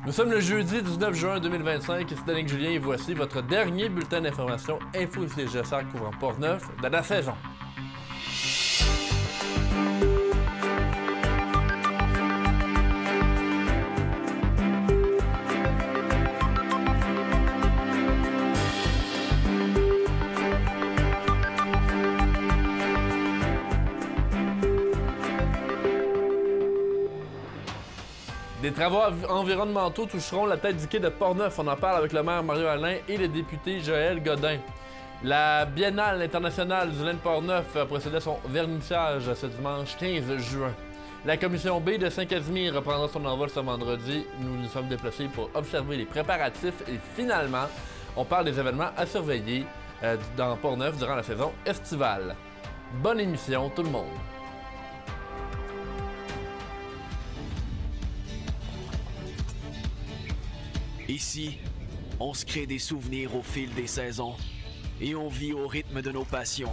Nous sommes le jeudi 19 juin 2025, ici Danick Julien et voici votre dernier bulletin d'information Info CGSR couvrant Portneuf de la saison. Des travaux environnementaux toucheront la tête du quai de Portneuf. On en parle avec le maire Mario Alain et le député Joël Godin. La Biennale internationale du lin de Portneuf procédait son vernissage ce dimanche 15 juin. La commission B de Saint-Casimir reprendra son envol ce vendredi. Nous nous sommes déplacés pour observer les préparatifs et finalement, on parle des événements à surveiller dans Portneuf durant la saison estivale. Bonne émission tout le monde! Ici, on se crée des souvenirs au fil des saisons et on vit au rythme de nos passions.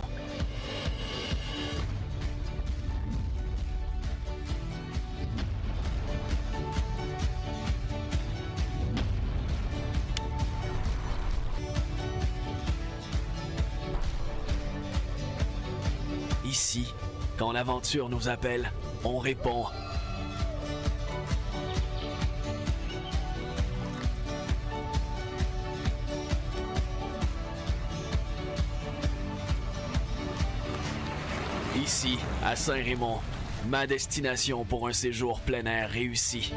Ici, quand l'aventure nous appelle, on répond. Ici, à Saint-Raymond, ma destination pour un séjour plein air réussi.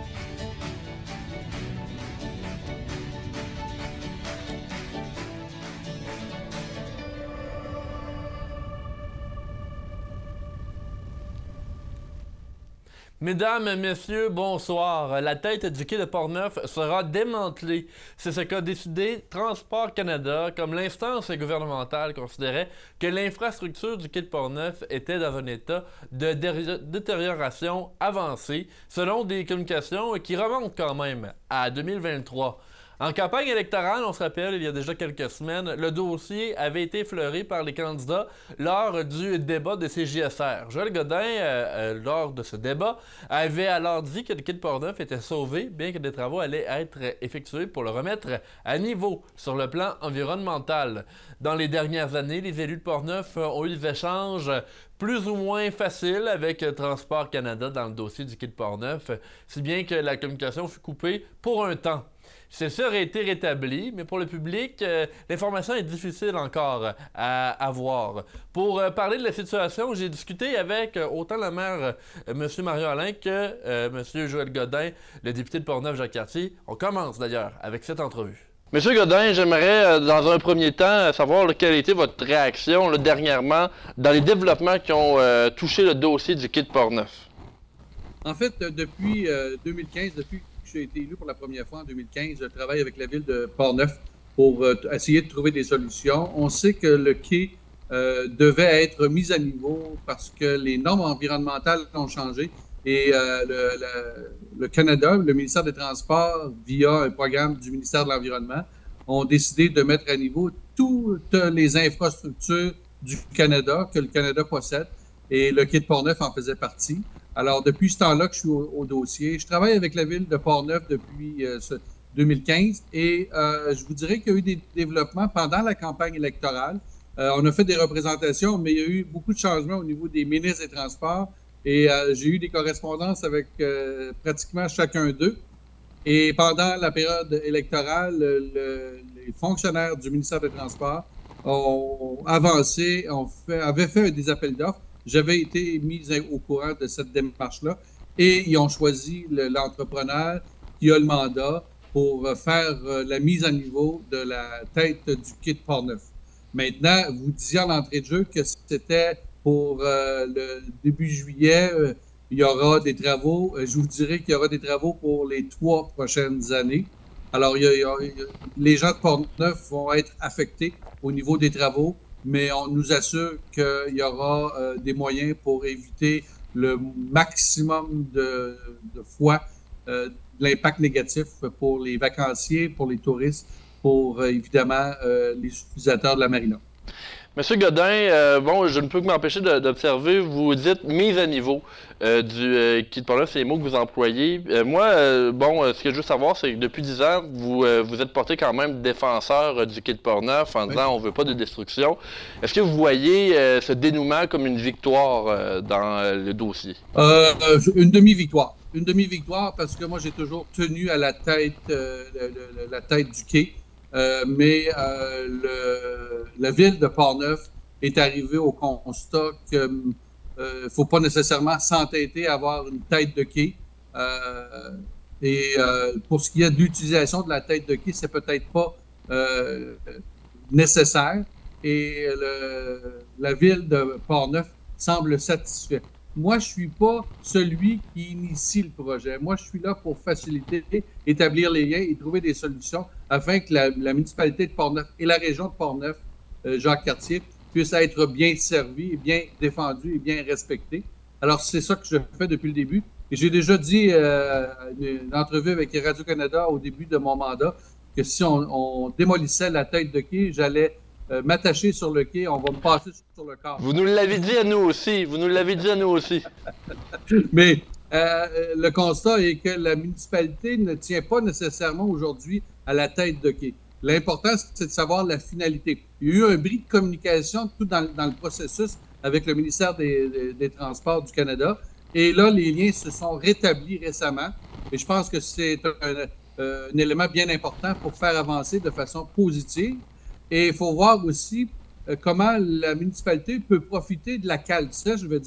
Mesdames, Messieurs, bonsoir. La tête du quai de Portneuf sera démantelée. C'est ce qu'a décidé Transport Canada, comme l'instance gouvernementale considérait que l'infrastructure du quai de Portneuf était dans un état de détérioration avancée, selon des communications qui remontent quand même à 2023. En campagne électorale, on se rappelle, il y a déjà quelques semaines, le dossier avait été effleuré par les candidats lors du débat de CJSR. Joël Godin, lors de ce débat, avait alors dit que le quai de Portneuf était sauvé, bien que des travaux allaient être effectués pour le remettre à niveau sur le plan environnemental. Dans les dernières années, les élus de Portneuf ont eu des échanges plus ou moins faciles avec Transport Canada dans le dossier du quai de Portneuf, si bien que la communication fut coupée pour un temps. Ceci aurait été rétabli, mais pour le public, l'information est difficile encore à avoir. Pour parler de la situation, j'ai discuté avec autant le maire M. Mario Alain que M. Joël Godin, le député de Portneuf-Jacques-Cartier. On commence d'ailleurs avec cette entrevue. Monsieur Godin, j'aimerais dans un premier temps savoir quelle a été votre réaction dernièrement dans les développements qui ont touché le dossier du quai de Portneuf. En fait, depuis 2015, depuis j'ai été élu pour la première fois en 2015. Je travaille avec la ville de Portneuf pour essayer de trouver des solutions. On sait que le quai devait être mis à niveau parce que les normes environnementales ont changé et le Canada, le ministère des Transports, via un programme du ministère de l'Environnement, ont décidé de mettre à niveau toutes les infrastructures du Canada que le Canada possède et le quai de Portneuf en faisait partie. Alors, depuis ce temps-là que je suis au dossier, je travaille avec la ville de Portneuf depuis 2015 et je vous dirais qu'il y a eu des développements pendant la campagne électorale. On a fait des représentations, mais il y a eu beaucoup de changements au niveau des ministres des Transports et j'ai eu des correspondances avec pratiquement chacun d'eux. Et pendant la période électorale, les fonctionnaires du ministère des Transports ont avancé, avaient fait des appels d'offres. J'avais été mis au courant de cette démarche-là et ils ont choisi l'entrepreneur qui a le mandat pour faire la mise à niveau de la tête du quai de Portneuf. Maintenant, vous disiez en entrée de jeu que c'était pour le début juillet, il y aura des travaux. Je vous dirais qu'il y aura des travaux pour les 3 prochaines années. Alors, les gens de Portneuf vont être affectés au niveau des travaux, mais on nous assure qu'il y aura des moyens pour éviter le maximum de fois l'impact négatif pour les vacanciers, pour les touristes, pour évidemment les utilisateurs de la marina. Monsieur Godin, bon, je ne peux que m'empêcher d'observer, vous dites mise à niveau du quai de Portneuf, c'est les mots que vous employez. Moi, ce que je veux savoir, c'est que depuis 10 ans, vous êtes porté quand même défenseur du quai de Portneuf en disant on veut pas de destruction. Est-ce que vous voyez ce dénouement comme une victoire dans le dossier? Une demi-victoire. Une demi-victoire parce que moi, j'ai toujours tenu à la tête, la tête du quai. Mais la ville de Portneuf est arrivée au constat qu'il ne faut pas nécessairement s'entêter à avoir une tête de quai. Pour ce qui est de l'utilisation de la tête de quai, c'est peut-être pas nécessaire. Et la ville de Portneuf semble satisfaite. Moi, je ne suis pas celui qui initie le projet. Moi, je suis là pour faciliter, établir les liens et trouver des solutions afin que la municipalité de Portneuf et la région de Portneuf, Jacques-Cartier, puissent être bien servies, bien défendues et bien respectées. Alors, c'est ça que je fais depuis le début. Et j'ai déjà dit une entrevue avec Radio-Canada au début de mon mandat que si on démolissait la tête de quai, j'allais m'attacher sur le quai, on va me passer sur le corps. Vous nous l'avez dit à nous aussi. Vous nous l'avez dit à nous aussi. Mais le constat est que la municipalité ne tient pas nécessairement aujourd'hui à la tête de quai. L'important, c'est de savoir la finalité. Il y a eu un bris de communication tout dans le processus avec le ministère des Transports du Canada. Et là, les liens se sont rétablis récemment. Et je pense que c'est un élément bien important pour faire avancer de façon positive. Et il faut voir aussi comment la municipalité peut profiter de la calme. Ça, je vais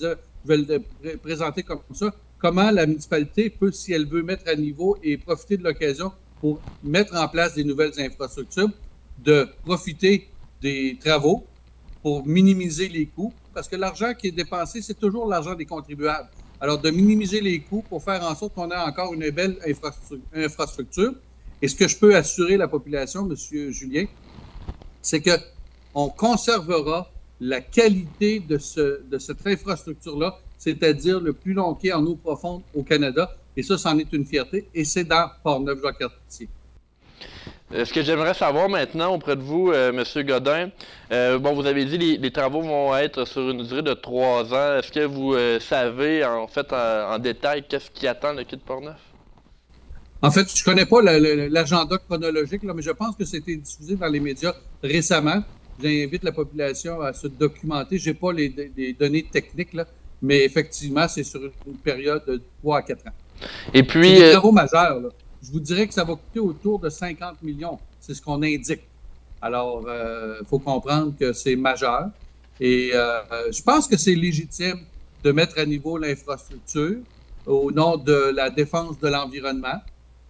le présenter comme ça. Comment la municipalité peut, si elle veut mettre à niveau et profiter de l'occasion pour mettre en place des nouvelles infrastructures, de profiter des travaux pour minimiser les coûts. Parce que l'argent qui est dépensé, c'est toujours l'argent des contribuables. Alors, de minimiser les coûts pour faire en sorte qu'on ait encore une belle infrastructure. Et ce que je peux assurer la population, M. Julien, c'est qu'on conservera la qualité de cette infrastructure-là, c'est-à-dire le plus long quai en eau profonde au Canada. Et ça, c'en est une fierté. Et c'est dans Portneuf-Jacques-Cartier. Ce que j'aimerais savoir maintenant auprès de vous, M. Godin, vous avez dit que les travaux vont être sur une durée de 3 ans. Est-ce que vous savez, en fait, en détail, qu'est-ce qui attend le quai de Portneuf? En fait, je ne connais pas l'agenda chronologique, là, mais je pense que c'était diffusé dans les médias récemment. J'invite la population à se documenter. Je n'ai pas les données techniques, là, mais effectivement, c'est sur une période de 3 à 4 ans. Et puis, c'est des travaux majeurs. Là. Je vous dirais que ça va coûter autour de 50 millions. C'est ce qu'on indique. Alors, il faut comprendre que c'est majeur. Et je pense que c'est légitime de mettre à niveau l'infrastructure au nom de la défense de l'environnement.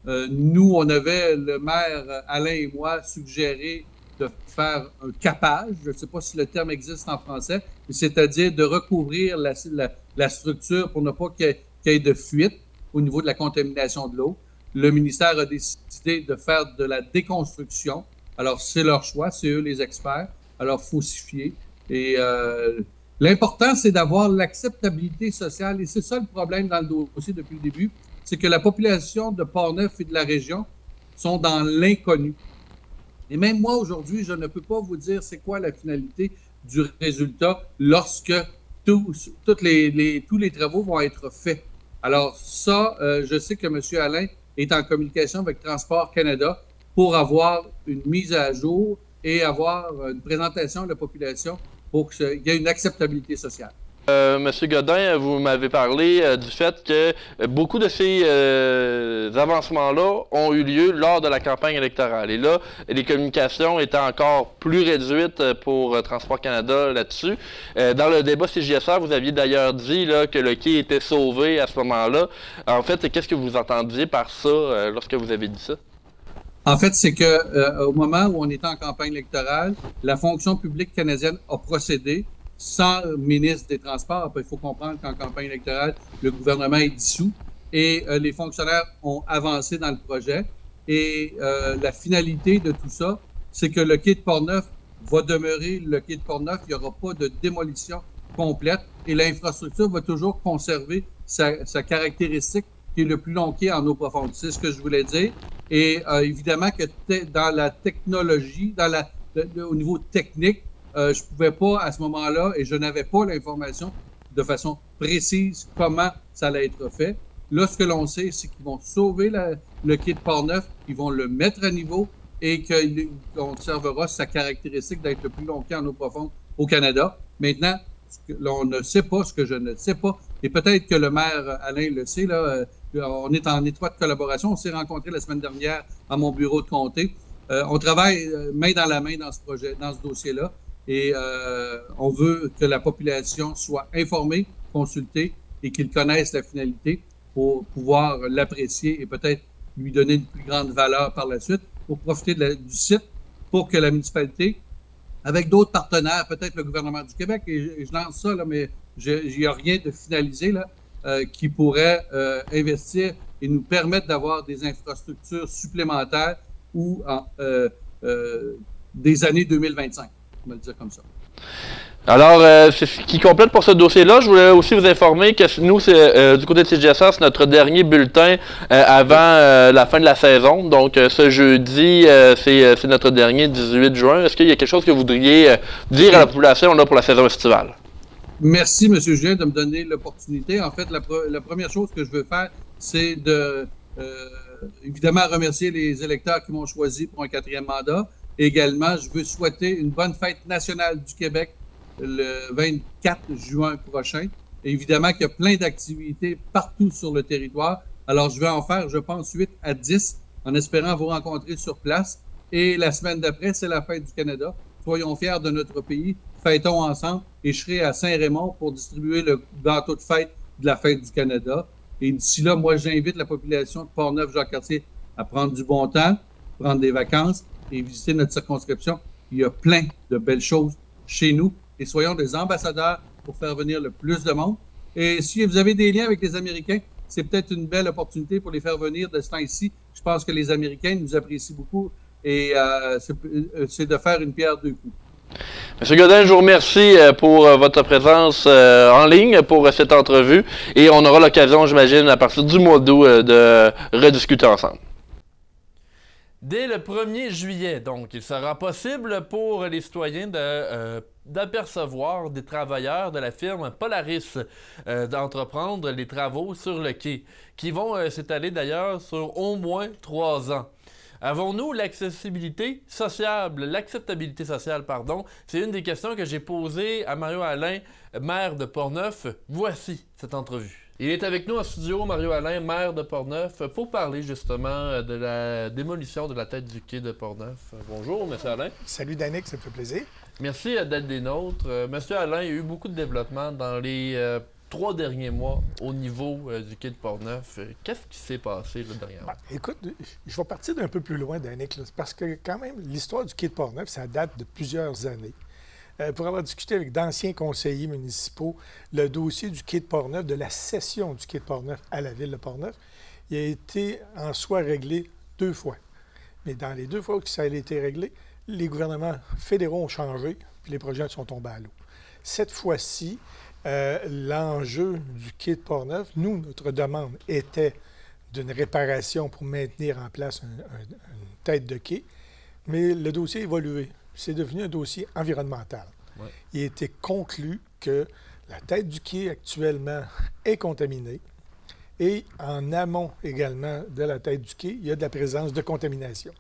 Nous, on avait, le maire Alain et moi, suggéré de faire un capage, je ne sais pas si le terme existe en français, c'est-à-dire de recouvrir la structure pour ne pas qu'il y ait de fuite au niveau de la contamination de l'eau. Le ministère a décidé de faire de la déconstruction. Alors, c'est leur choix, c'est eux les experts. Alors, faut s'y fier. Et l'important, c'est d'avoir l'acceptabilité sociale. Et c'est ça le problème dans le dossier depuis le début. C'est que la population de Portneuf et de la région sont dans l'inconnu. Et même moi, aujourd'hui, je ne peux pas vous dire c'est quoi la finalité du résultat lorsque tous les travaux vont être faits. Alors ça, je sais que M. Alain est en communication avec Transport Canada pour avoir une mise à jour et avoir une présentation de la population pour qu'il y ait une acceptabilité sociale. Monsieur Godin, vous m'avez parlé du fait que beaucoup de ces avancements-là ont eu lieu lors de la campagne électorale. Et là, les communications étaient encore plus réduites pour Transport Canada là-dessus. Dans le débat CJSR, vous aviez d'ailleurs dit là, que le quai était sauvé à ce moment-là. En fait, qu'est-ce que vous entendiez par ça lorsque vous avez dit ça? En fait, c'est que au moment où on était en campagne électorale, la fonction publique canadienne a procédé sans ministre des Transports. Il faut comprendre qu'en campagne électorale, le gouvernement est dissous et les fonctionnaires ont avancé dans le projet. Et la finalité de tout ça, c'est que le quai de Portneuf va demeurer le quai de Portneuf. Il n'y aura pas de démolition complète et l'infrastructure va toujours conserver sa caractéristique qui est le plus long quai en eau profonde. C'est ce que je voulais dire. Et évidemment que dans la technologie, au niveau technique, je ne pouvais pas à ce moment-là, et je n'avais pas l'information de façon précise comment ça allait être fait. Là, ce que l'on sait, c'est qu'ils vont sauver le quai de Port-Neuf, ils vont le mettre à niveau et qu'on conservera sa caractéristique d'être le plus long quai en eau profonde au Canada. Maintenant, on ne sait pas ce que je ne sais pas, et peut-être que le maire Alain le sait, là, on est en étroite collaboration. On s'est rencontrés la semaine dernière à mon bureau de comté. On travaille main dans la main dans ce projet, dans ce dossier-là, et on veut que la population soit informée, consultée, et qu'ils connaissent la finalité pour pouvoir l'apprécier et peut-être lui donner une plus grande valeur par la suite, pour profiter du site, pour que la municipalité, avec d'autres partenaires, peut-être le gouvernement du Québec, et je lance ça, là, mais il n'y a rien de finalisé, là, qui pourrait investir et nous permettre d'avoir des infrastructures supplémentaires ou des années 2025, on va le dire comme ça. Alors, c'est ce qui complète pour ce dossier-là. Je voulais aussi vous informer que nous, c'est du côté de CJSA, c'est notre dernier bulletin avant la fin de la saison. Donc, ce jeudi, c'est notre dernier 18 juin. Est-ce qu'il y a quelque chose que vous voudriez dire à la population là, pour la saison estivale? Merci, M. Julien, de me donner l'opportunité. En fait, la première chose que je veux faire, c'est de, évidemment, remercier les électeurs qui m'ont choisi pour un 4e mandat. Également, je veux souhaiter une bonne fête nationale du Québec le 24 juin prochain. Et évidemment qu'il y a plein d'activités partout sur le territoire. Alors, je vais en faire, je pense, 8 à 10 en espérant vous rencontrer sur place. Et la semaine d'après, c'est la fête du Canada. Soyons fiers de notre pays, fêtons ensemble. Et je serai à Saint-Raymond pour distribuer le gâteau de fête de la fête du Canada. Et d'ici là, moi, j'invite la population de Port-Neuf-Jacques-Cartier à prendre du bon temps, prendre des vacances et visiter notre circonscription. Il y a plein de belles choses chez nous. Et soyons des ambassadeurs pour faire venir le plus de monde. Et si vous avez des liens avec les Américains, c'est peut-être une belle opportunité pour les faire venir de ce temps-ci. Je pense que les Américains nous apprécient beaucoup et c'est de faire une pierre deux coups. M. Godin, je vous remercie pour votre présence en ligne pour cette entrevue et on aura l'occasion, j'imagine, à partir du mois d'août de rediscuter ensemble. Dès le 1er juillet, donc, il sera possible pour les citoyens d'apercevoir des travailleurs de la firme Polaris d'entreprendre les travaux sur le quai, qui vont s'étaler d'ailleurs sur au moins 3 ans. Avons-nous l'acceptabilité sociale, c'est une des questions que j'ai posées à Mario Alain, maire de Port-Neuf. Voici cette entrevue. Il est avec nous en studio, Mario Alain, maire de Port-Neuf, pour parler justement de la démolition de la tête du quai de Port-Neuf. Bonjour, M. Alain. Salut, Danick, ça me fait plaisir. Merci d'être des nôtres. M. Alain, il y a eu beaucoup de développement dans les 3 derniers mois au niveau du quai de Port-Neuf. Qu'est-ce qui s'est passé là, dernièrement? Écoute, je vais partir d'un peu plus loin, Danick, parce que quand même, l'histoire du quai de Port-Neuf, ça date de plusieurs années. Pour avoir discuté avec d'anciens conseillers municipaux, le dossier du quai de Port-Neuf, de la cession du quai de Port-Neuf à la ville de Port-Neuf, il a été en soi réglé 2 fois. Mais dans les 2 fois que ça a été réglé, les gouvernements fédéraux ont changé, puis les projets sont tombés à l'eau. Cette fois-ci, l'enjeu du quai de Port-Neuf, nous, notre demande était d'une réparation pour maintenir en place une tête de quai, mais le dossier a évolué. C'est devenu un dossier environnemental. Ouais. Il a été conclu que la tête du quai actuellement est contaminée et en amont également de la tête du quai, il y a de la présence de contamination.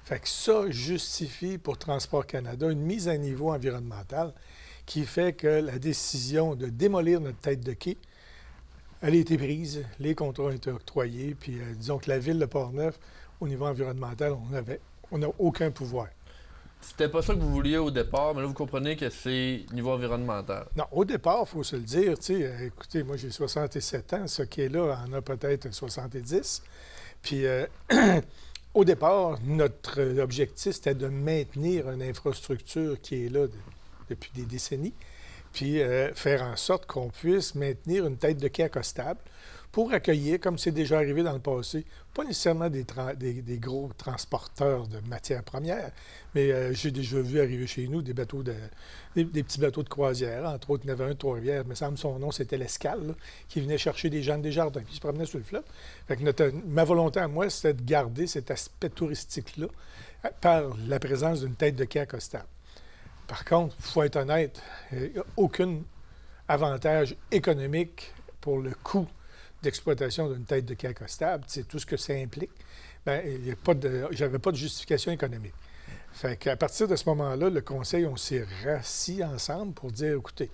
Fait que ça justifie pour Transport Canada une mise à niveau environnementale qui fait que la décision de démolir notre tête de quai, elle a été prise, les contrats ont été octroyés, puis disons que la ville de Port-Neuf, au niveau environnemental, on n'a aucun pouvoir. C'était pas ça que vous vouliez au départ, mais là, vous comprenez que c'est niveau environnemental. Non, au départ, il faut se le dire. Écoutez, moi, j'ai 67 ans. Ce qui est là en a peut-être 70. Puis, au départ, notre objectif, c'était de maintenir une infrastructure qui est là depuis des décennies, puis faire en sorte qu'on puisse maintenir une tête de quai accostable pour accueillir, comme c'est déjà arrivé dans le passé, pas nécessairement des gros transporteurs de matières premières, mais j'ai déjà vu arriver chez nous des petits bateaux de croisière. Entre autres, il y en avait un de Trois-Rivières, il me semble son nom, c'était l'Escale, qui venait chercher des gens de Desjardins, puis ils se promenaient sur le fleuve. Fait que ma volonté à moi, c'était de garder cet aspect touristique-là par la présence d'une tête de quai accostable. Par contre, il faut être honnête, il n'y a aucun avantage économique pour le coût d'exploitation d'une tête de quai accostable. C'est tout ce que ça implique. Bien, j'avais pas de justification économique. Fait qu'à partir de ce moment-là, le Conseil, on s'est rassis ensemble pour dire, écoutez,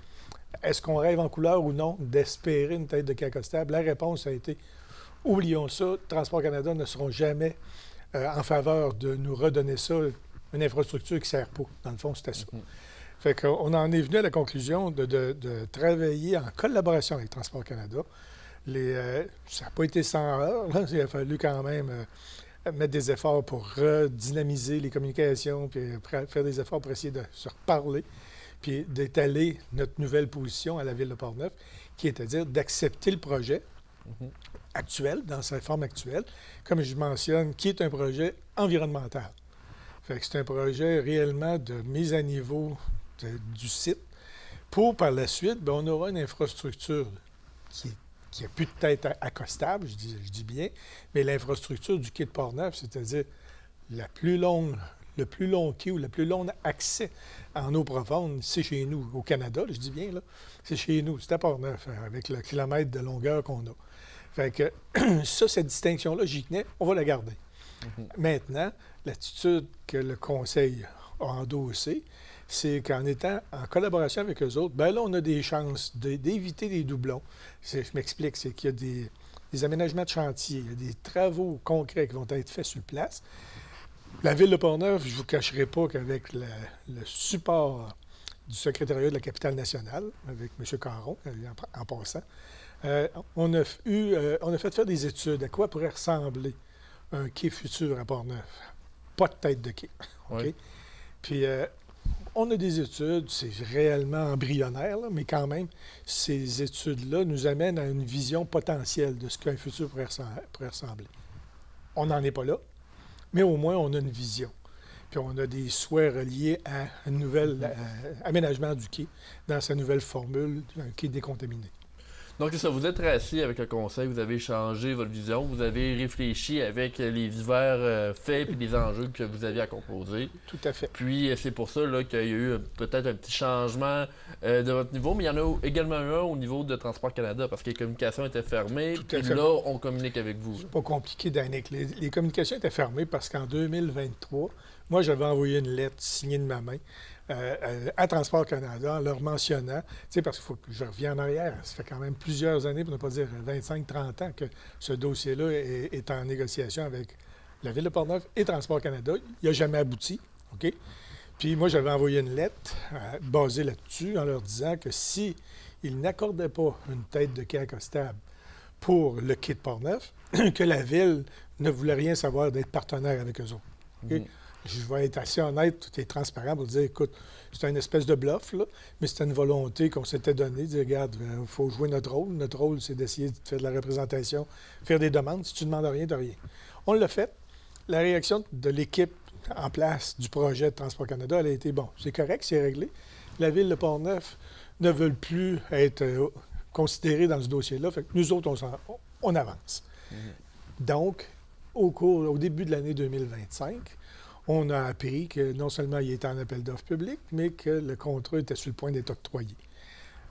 est-ce qu'on rêve en couleur ou non d'espérer une tête de quai accostable? La réponse a été, oublions ça, Transport Canada ne seront jamais en faveur de nous redonner ça, une infrastructure qui ne sert pas. Dans le fond, c'était ça. Fait qu'on en est venu à la conclusion de travailler en collaboration avec Transport Canada. Ça n'a pas été sans heures, là. Il a fallu quand même mettre des efforts pour redynamiser les communications, puis faire des efforts pour essayer de se reparler, puis d'étaler notre nouvelle position à la Ville de Portneuf, qui est à dire d'accepter le projet actuel, dans sa forme actuelle, comme je mentionne, qui est un projet environnemental. Fait que c'est un projet réellement de mise à niveau du site pour, par la suite, bien, on aura une infrastructure qui n'a plus de tête accostable, je dis bien, mais l'infrastructure du quai de Portneuf, c'est-à-dire le plus long quai ou le plus long accès en eau profonde, c'est chez nous, au Canada, là, je dis bien, là, c'est chez nous, c'est à Portneuf, avec le kilomètre de longueur qu'on a. Fait que ça, cette distinction-là, j'y tenais, on va la garder. Maintenant, l'attitude que le Conseil a endossée, c'est qu'en étant en collaboration avec eux autres, bien là, on a des chances d'éviter des doublons. Je m'explique, c'est qu'il y a des aménagements de chantier, il y a des travaux concrets qui vont être faits sur place. La Ville de Portneuf, je ne vous cacherai pas qu'avec le support du secrétariat de la capitale nationale, avec M. Caron, en passant, on a fait faire des études à quoi pourrait ressembler un quai futur à Portneuf. Pas de tête de quai. OK? Oui. Puis, on a des études, c'est réellement embryonnaire, là, mais quand même, ces études-là nous amènent à une vision potentielle de ce qu'un futur pourrait ressembler. On n'en est pas là, mais au moins, on a une vision. Puis, on a des souhaits reliés à un nouvel aménagement du quai dans sa nouvelle formule, un quai décontaminé. Donc, ça, vous êtes assis avec le Conseil, vous avez changé votre vision, vous avez réfléchi avec les divers faits et les enjeux que vous aviez à composer. Tout à fait. Puis, c'est pour ça là, qu'il y a eu peut-être un petit changement de votre niveau, mais il y en a également un au niveau de Transport Canada, parce que les communications étaient fermées, puis là, on communique avec vous. C'est pas compliqué, Danick. Les communications étaient fermées parce qu'en 2023, moi, j'avais envoyé une lettre signée de ma main à Transport Canada en leur mentionnant, tu sais, parce qu'il faut que je revienne en arrière, ça fait quand même plusieurs années, pour ne pas dire 25-30 ans, que ce dossier-là est en négociation avec la Ville de Portneuf et Transport Canada. Il n'a jamais abouti, OK? Puis moi, j'avais envoyé une lettre basée là-dessus en leur disant que s'ils n'accordaient pas une tête de quai accostable pour le quai de Portneuf, que la Ville ne voulait rien savoir d'être partenaire avec eux autres. Okay? Je vais être assez honnête et transparent pour dire, écoute, c'est une espèce de bluff, là, mais c'était une volonté qu'on s'était donnée, de dire, regarde, il faut jouer notre rôle. Notre rôle, c'est d'essayer de faire de la représentation, faire des demandes. Si tu ne demandes rien, tu n'as rien. On l'a fait. La réaction de l'équipe en place du projet de Transport Canada, elle a été, bon, c'est correct, c'est réglé. La Ville de Portneuf ne veut plus être considérée dans ce dossier-là. Fait que nous autres, on avance. Donc, au début de l'année 2025, on a appris que non seulement il était en appel d'offres public, mais que le contrat était sur le point d'être octroyé.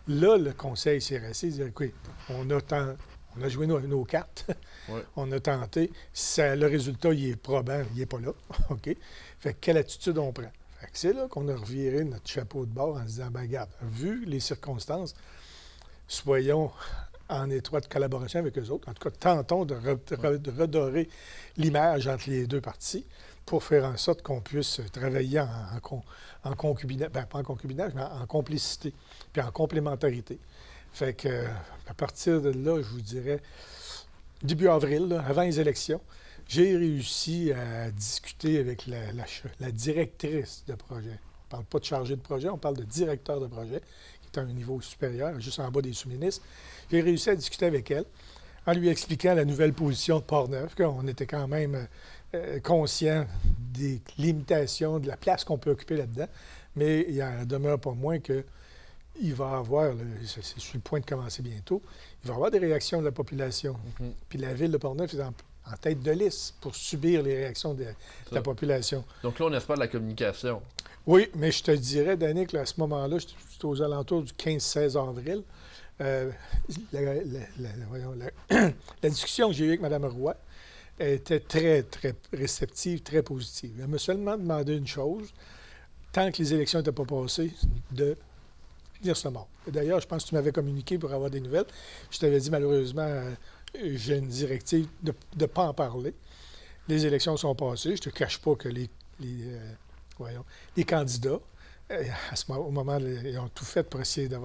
Là, le Conseil s'est resté et dit, écoute, on a joué nos cartes, on a tenté, le résultat, il est probant, il n'est pas là. OK? Fait que quelle attitude on prend? Fait que c'est là qu'on a reviré notre chapeau de bord en se disant, ben regarde, vu les circonstances, soyons en étroite collaboration avec eux autres. En tout cas, tentons de redorer l'image entre les deux parties pour faire en sorte qu'on puisse travailler en concubinage, pas en concubinage, mais en complicité, puis en complémentarité. Fait que, à partir de là, je vous dirais, début avril, là, avant les élections, j'ai réussi à discuter avec la directrice de projet. On ne parle pas de chargé de projet, on parle de directeur de projet, qui est à un niveau supérieur, juste en bas des sous-ministres. J'ai réussi à discuter avec elle en lui expliquant la nouvelle position de Portneuf, qu'on était quand même conscient des limitations, de la place qu'on peut occuper là-dedans, mais il en demeure pas moins qu'il va y avoir, c'est sur le point de commencer bientôt, il va y avoir des réactions de la population. Puis la Ville de Portneuf est en tête de liste pour subir les réactions de la population. Donc là, on espère de la communication. Oui, mais je te dirais, Danick, là, à ce moment-là, c'était aux alentours du 15-16 avril. Voyons, la discussion que j'ai eue avec Mme Roy était très, très réceptive, très positive. Elle m'a seulement demandé une chose, tant que les élections n'étaient pas passées, de dire ce mot. D'ailleurs, je pense que tu m'avais communiqué pour avoir des nouvelles. Je t'avais dit, malheureusement, j'ai une directive de ne pas en parler. Les élections sont passées. Je ne te cache pas que les candidats, au moment, ils ont tout fait pour essayer de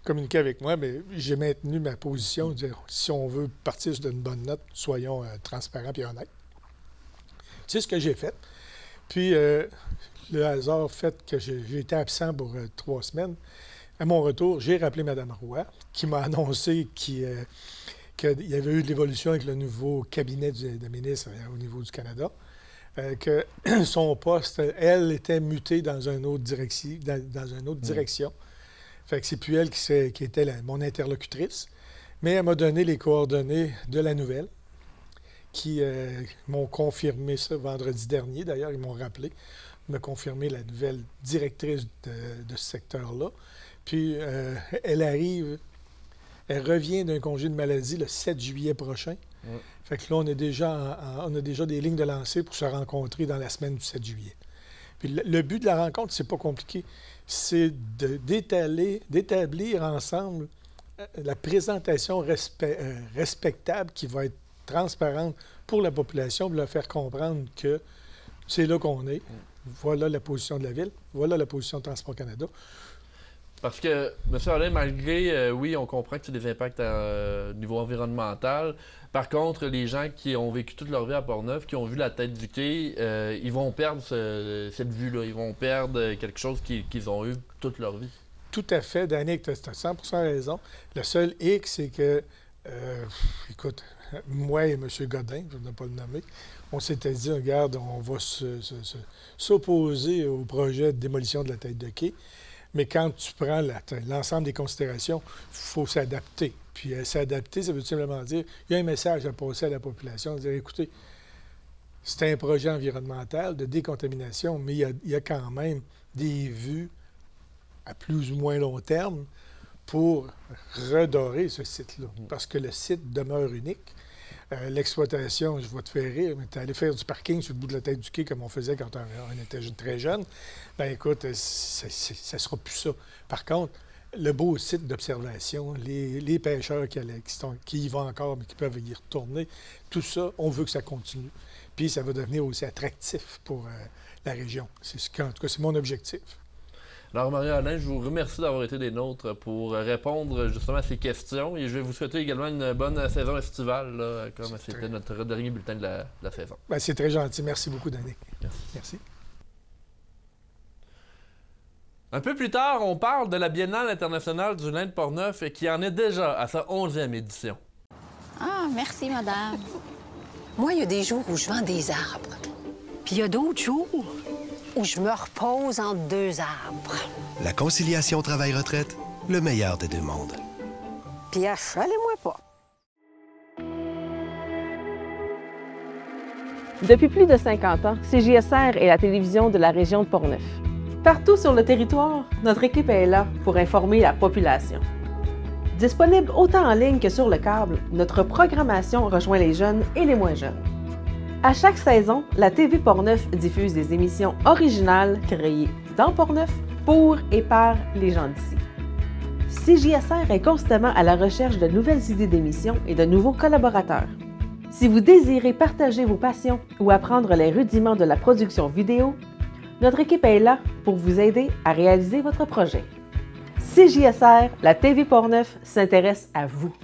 communiquer avec moi, mais j'ai maintenu ma position, de dire, si on veut partir sur une bonne note, soyons transparents et honnêtes. C'est ce que j'ai fait. Puis, le hasard fait que j'ai été absent pour 3 semaines. À mon retour, j'ai rappelé Mme Roy, qui m'a annoncé qu'il y avait eu de l'évolution avec le nouveau cabinet de ministre au niveau du Canada, que son poste, elle, était mutée dans une autre direction. Fait que c'est plus elle qui était mon interlocutrice, mais elle m'a donné les coordonnées de la nouvelle, qui m'ont confirmé ça vendredi dernier. D'ailleurs, ils m'ont rappelé, me confirmer la nouvelle directrice de ce secteur-là. Puis, elle revient d'un congé de maladie le 7 juillet prochain. Ouais. Fait que là, on a déjà des lignes de lancée pour se rencontrer dans la semaine du 7 juillet. Puis le but de la rencontre, c'est pas compliqué. C'est d'établir ensemble la présentation respectable qui va être transparente pour la population, pour leur faire comprendre que c'est là qu'on est. Voilà la position de la Ville, voilà la position de Transport Canada. Parce que, M. Alain, malgré, oui, on comprend que c'est des impacts au niveau environnemental. Par contre, les gens qui ont vécu toute leur vie à Portneuf, qui ont vu la tête du quai, ils vont perdre cette vue-là. Ils vont perdre quelque chose qu'ils ont eu toute leur vie. Tout à fait, Danick, tu as 100% raison. Le seul hic, c'est que, écoute, moi et M. Godin, je ne vais pas le nommer, on s'était dit, regarde, on va s'opposer au projet de démolition de la tête de quai. Mais quand tu prends l'ensemble des considérations, il faut s'adapter. Puis s'adapter, ça veut simplement dire, il y a un message à passer à la population, de dire, écoutez, c'est un projet environnemental de décontamination, mais il y a quand même des vues à plus ou moins long terme pour redorer ce site-là. Parce que le site demeure unique. L'exploitation, je vais te faire rire, mais tu es allé faire du parking sur le bout de la tête du quai comme on faisait quand on était très jeune. Bien, écoute, ça ne sera plus ça. Par contre, le beau site d'observation, les pêcheurs qui y vont encore, mais qui peuvent y retourner, tout ça, on veut que ça continue. Puis ça va devenir aussi attractif pour la région. En tout cas, c'est mon objectif. Alors, Marie-Alain, je vous remercie d'avoir été des nôtres pour répondre justement à ces questions et je vais vous souhaiter également une bonne saison estivale, là, comme c'était notre dernier bulletin de la saison. Bien, c'est très gentil. Merci beaucoup, Danick. Merci. Un peu plus tard, on parle de la Biennale internationale du lin de Portneuf qui en est déjà à sa 11e édition. Ah, merci, madame. Moi, il y a des jours où je vends des arbres. Puis il y a d'autres jours où je me repose entre 2 arbres. La conciliation travail-retraite, le meilleur des deux mondes. Puis achalez-moi pas. Depuis plus de 50 ans, CJSR est la télévision de la région de Portneuf. Partout sur le territoire, notre équipe est là pour informer la population. Disponible autant en ligne que sur le câble, notre programmation rejoint les jeunes et les moins jeunes. À chaque saison, la TV Portneuf diffuse des émissions originales créées dans Portneuf pour et par les gens d'ici. CJSR est constamment à la recherche de nouvelles idées d'émissions et de nouveaux collaborateurs. Si vous désirez partager vos passions ou apprendre les rudiments de la production vidéo, notre équipe est là pour vous aider à réaliser votre projet. CJSR, la TV Portneuf s'intéresse à vous.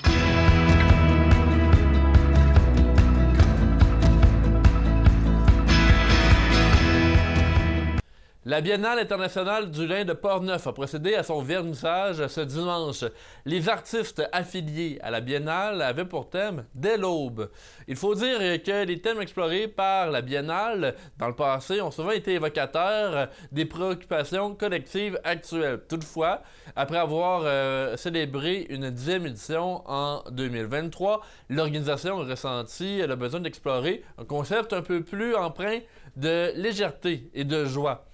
La Biennale internationale du lin de Portneuf a procédé à son vernissage ce dimanche. Les artistes affiliés à la Biennale avaient pour thème « Dès l'aube ». Il faut dire que les thèmes explorés par la Biennale dans le passé ont souvent été évocateurs des préoccupations collectives actuelles. Toutefois, après avoir célébré une 10e édition en 2023, l'organisation a ressenti le besoin d'explorer un concept un peu plus empreint de légèreté et de joie.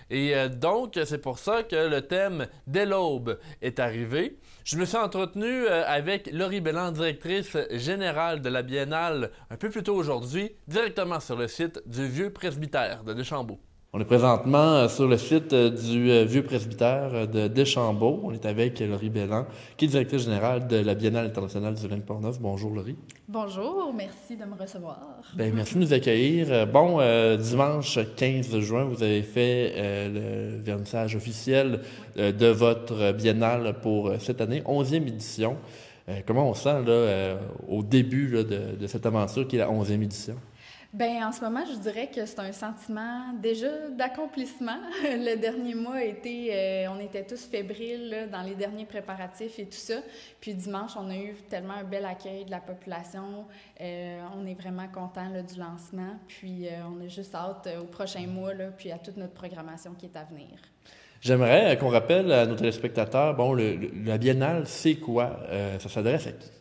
Et donc, c'est pour ça que le thème « Dès l'aube » est arrivé. Je me suis entretenu avec Laurie Belland, directrice générale de la Biennale, un peu plus tôt aujourd'hui, directement sur le site du Vieux Presbytère de Deschambault. On est présentement sur le site du Vieux Presbytère de Deschambault. On est avec Laurie Belland, qui est directrice générale de la Biennale internationale du vin de Portneuf. Bonjour Laurie. Bonjour, merci de me recevoir. Bien, merci de nous accueillir. Dimanche 15 juin, vous avez fait le vernissage officiel de votre Biennale pour cette année, 11e édition. Comment on sent là, au début là, de cette aventure qui est la 11e édition? Bien, en ce moment, je dirais que c'est un sentiment déjà d'accomplissement. Le dernier mois on était tous fébriles là, dans les derniers préparatifs et tout ça. Puis dimanche, on a eu tellement un bel accueil de la population. On est vraiment contents là, du lancement. Puis on a juste hâte au prochain mois, là, puis à toute notre programmation qui est à venir. J'aimerais qu'on rappelle à nos téléspectateurs, la Biennale, c'est quoi? Ça s'adresse à qui?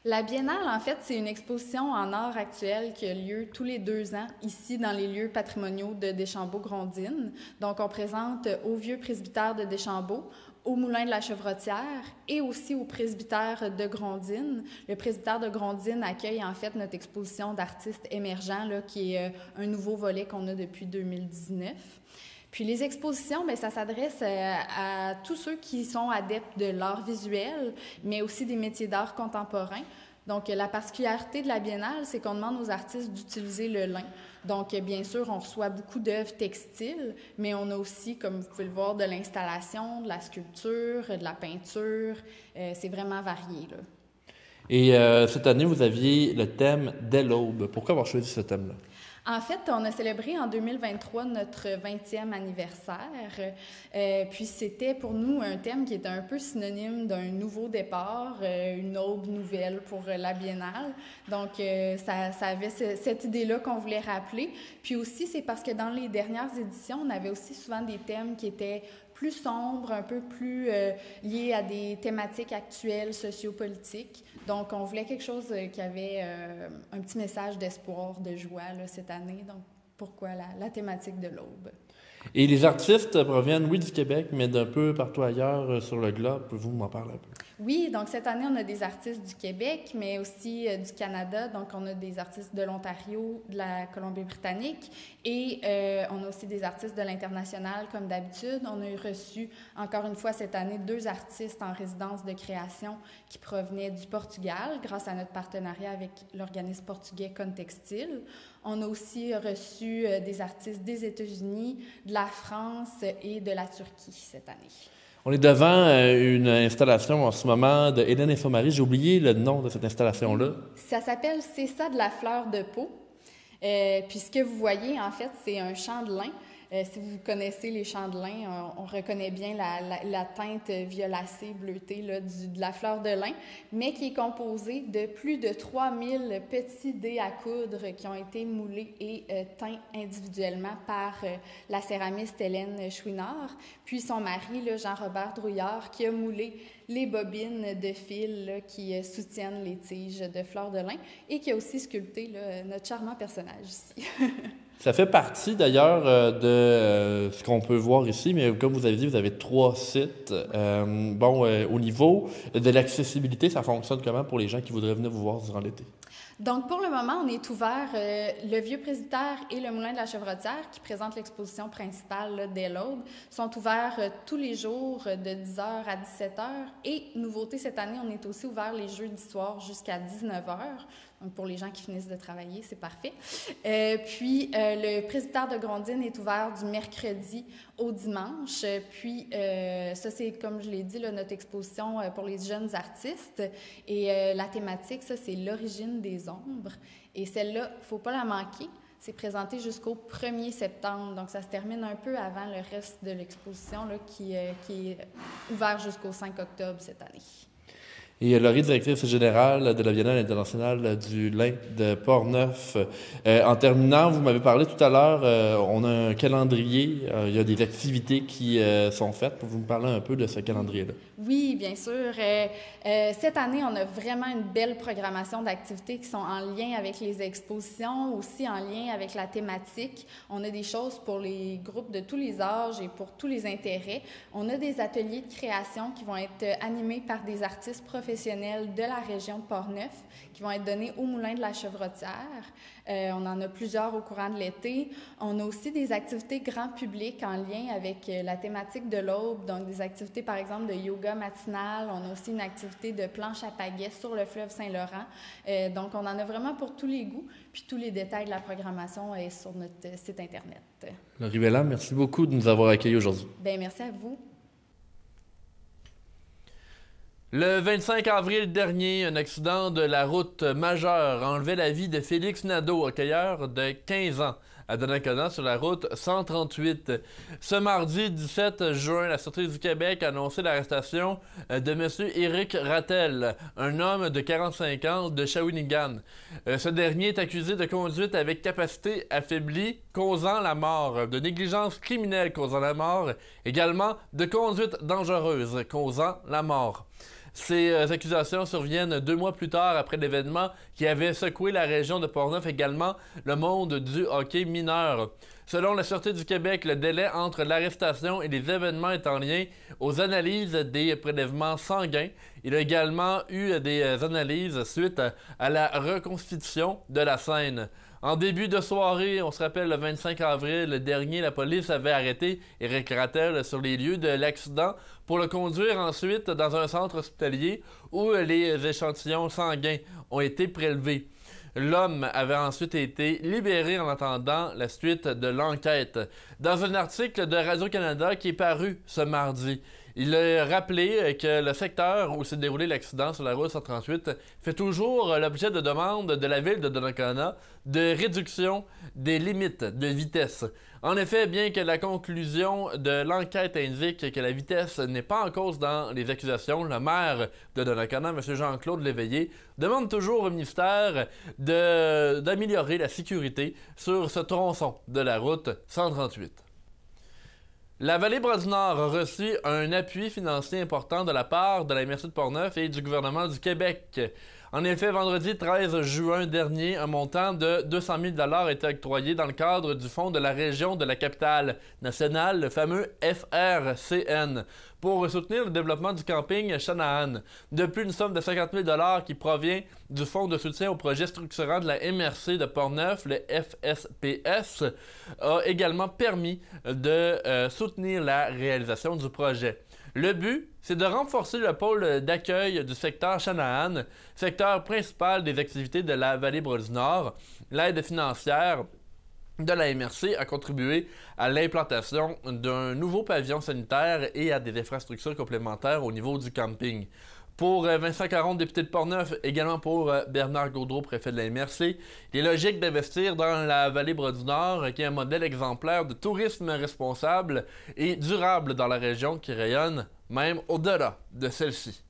La Biennale, en fait, c'est une exposition en art actuel qui a lieu tous les 2 ans, ici, dans les lieux patrimoniaux de Deschambault-Grondines. Donc, on présente au Vieux Presbytère de Deschambault, au Moulin de la Chevrotière et aussi au Presbytère de Grondines. Le Presbytère de Grondines accueille, en fait, notre exposition d'artistes émergents, là, qui est un nouveau volet qu'on a depuis 2019. Puis les expositions, bien, ça s'adresse à tous ceux qui sont adeptes de l'art visuel, mais aussi des métiers d'art contemporains. Donc, la particularité de la Biennale, c'est qu'on demande aux artistes d'utiliser le lin. Donc, bien sûr, on reçoit beaucoup d'œuvres textiles, mais on a aussi, comme vous pouvez le voir, de l'installation, de la sculpture, de la peinture. C'est vraiment varié, là. Et cette année, vous aviez le thème « Dès l'aube ». Pourquoi avoir choisi ce thème-là? En fait, on a célébré en 2023 notre 20e anniversaire. Puis c'était pour nous un thème qui était un peu synonyme d'un nouveau départ, une aube nouvelle pour la Biennale. Donc, ça avait cette idée-là qu'on voulait rappeler. Puis aussi, c'est parce que dans les dernières éditions, on avait aussi souvent des thèmes qui étaient plus sombres, un peu plus liés à des thématiques actuelles, sociopolitiques. Donc, on voulait quelque chose qui avait un petit message d'espoir, de joie là, cette année. Donc, pourquoi la thématique de l'aube? Et les artistes proviennent, oui, du Québec, mais d'un peu partout ailleurs sur le globe. Pouvez-vous m'en parler un peu? Oui, donc cette année, on a des artistes du Québec, mais aussi du Canada. Donc, on a des artistes de l'Ontario, de la Colombie-Britannique et on a aussi des artistes de l'international, comme d'habitude. On a reçu, encore une fois, cette année, 2 artistes en résidence de création qui provenaient du Portugal, grâce à notre partenariat avec l'organisme portugais Contextile. On a aussi reçu des artistes des États-Unis, de la France et de la Turquie cette année. On est devant une installation en ce moment de Hélène et Somarie. J'ai oublié le nom de cette installation-là. Ça s'appelle « C'est ça de la fleur de peau ». Puis ce que vous voyez, en fait, c'est un champ de lin. Si vous connaissez les champs de lin, on reconnaît bien la teinte violacée, bleutée là, de la fleur de lin, mais qui est composée de plus de 3000 petits dés à coudre qui ont été moulés et teints individuellement par la céramiste Hélène Chouinard, puis son mari, là, Jean-Robert Drouillard, qui a moulé les bobines de fil là, qui soutiennent les tiges de fleurs de lin et qui a aussi sculpté là, notre charmant personnage ici. Ça fait partie d'ailleurs de ce qu'on peut voir ici, mais comme vous avez dit, vous avez 3 sites. Au niveau de l'accessibilité, ça fonctionne comment pour les gens qui voudraient venir vous voir durant l'été? Donc, pour le moment, on est ouvert, le Vieux Presbytère et le Moulin de la Chevrotière, qui présentent l'exposition principale là, dès l'aube, sont ouverts tous les jours de 10h à 17h. Et, nouveauté cette année, on est aussi ouvert les jeudis soirs jusqu'à 19h. Donc, pour les gens qui finissent de travailler, c'est parfait. Puis, le Presbytère de Grondines est ouvert du mercredi au dimanche. Puis, ça, c'est, comme je l'ai dit, là, notre exposition pour les jeunes artistes. Et la thématique, ça, c'est l'origine des ombres. Et celle-là, il ne faut pas la manquer. C'est présenté jusqu'au 1er septembre. Donc, ça se termine un peu avant le reste de l'exposition là, qui est ouvert jusqu'au 5 octobre cette année. et Laurie, directrice générale de la Biennale internationale du lin de Portneuf. En terminant, vous m'avez parlé tout à l'heure, on a un calendrier, il y a des activités qui sont faites. Pour vous me parler un peu de ce calendrier-là? Oui, bien sûr. Cette année, on a vraiment une belle programmation d'activités qui sont en lien avec les expositions, aussi en lien avec la thématique. On a des choses pour les groupes de tous les âges et pour tous les intérêts. On a des ateliers de création qui vont être animés par des artistes professionnels de la région de Portneuf qui vont être donnés au Moulin de la Chevrotière. On en a plusieurs au courant de l'été. On a aussi des activités grand public en lien avec la thématique de l'aube, donc des activités par exemple de yoga matinal. On a aussi une activité de planche à pagaie sur le fleuve Saint-Laurent. Donc on en a vraiment pour tous les goûts. Puis tous les détails de la programmation est sur notre site Internet. Laurie Belland, merci beaucoup de nous avoir accueillis aujourd'hui. Bien, merci à vous. Le 25 avril dernier, un accident de la route majeure a enlevé la vie de Félix Nadeau, hockeyeur de 15 ans, à Donnacona sur la route 138. Ce mardi 17 juin, la Sûreté du Québec a annoncé l'arrestation de M. Éric Rattel, un homme de 45 ans de Shawinigan. Ce dernier est accusé de conduite avec capacité affaiblie causant la mort, de négligence criminelle causant la mort, également de conduite dangereuse causant la mort. Ces accusations surviennent 2 mois plus tard après l'événement qui avait secoué la région de Portneuf, également le monde du hockey mineur. Selon la Sûreté du Québec, le délai entre l'arrestation et les événements est en lien aux analyses des prélèvements sanguins. Il y a également eu des analyses suite à la reconstitution de la scène. En début de soirée, on se rappelle le 25 avril dernier, la police avait arrêté Éric Rattel sur les lieux de l'accident pour le conduire ensuite dans un centre hospitalier où les échantillons sanguins ont été prélevés. L'homme avait ensuite été libéré en attendant la suite de l'enquête. Dans un article de Radio-Canada qui est paru ce mardi, il a rappelé que le secteur où s'est déroulé l'accident sur la route 138 fait toujours l'objet de demandes de la ville de Donnacona de réduction des limites de vitesse. En effet, bien que la conclusion de l'enquête indique que la vitesse n'est pas en cause dans les accusations, le maire de Donnacona, M. Jean-Claude Léveillé, demande toujours au ministère d'améliorer la sécurité sur ce tronçon de la route 138. La Vallée-Bras-du-Nord a reçu un appui financier important de la part de la MRC de Portneuf et du gouvernement du Québec. En effet, vendredi 13 juin dernier, un montant de 200 000 $ a été octroyé dans le cadre du Fonds de la région de la capitale nationale, le fameux FRCN, pour soutenir le développement du camping Chanahan. De plus, une somme de 50 000 $ qui provient du Fonds de soutien au projet structurant de la MRC de Portneuf, le FSPS, a également permis de soutenir la réalisation du projet. Le but, c'est de renforcer le pôle d'accueil du secteur Chanahan, secteur principal des activités de la Vallée-Bras-du-Nord. L'aide financière de la MRC a contribué à l'implantation d'un nouveau pavillon sanitaire et à des infrastructures complémentaires au niveau du camping. Pour Vincent Caron, député de Portneuf, également pour Bernard Gaudreau, préfet de la MRC, il est logique d'investir dans la Vallée-Bras-du-Nord, qui est un modèle exemplaire de tourisme responsable et durable dans la région qui rayonne même au-delà de celle-ci.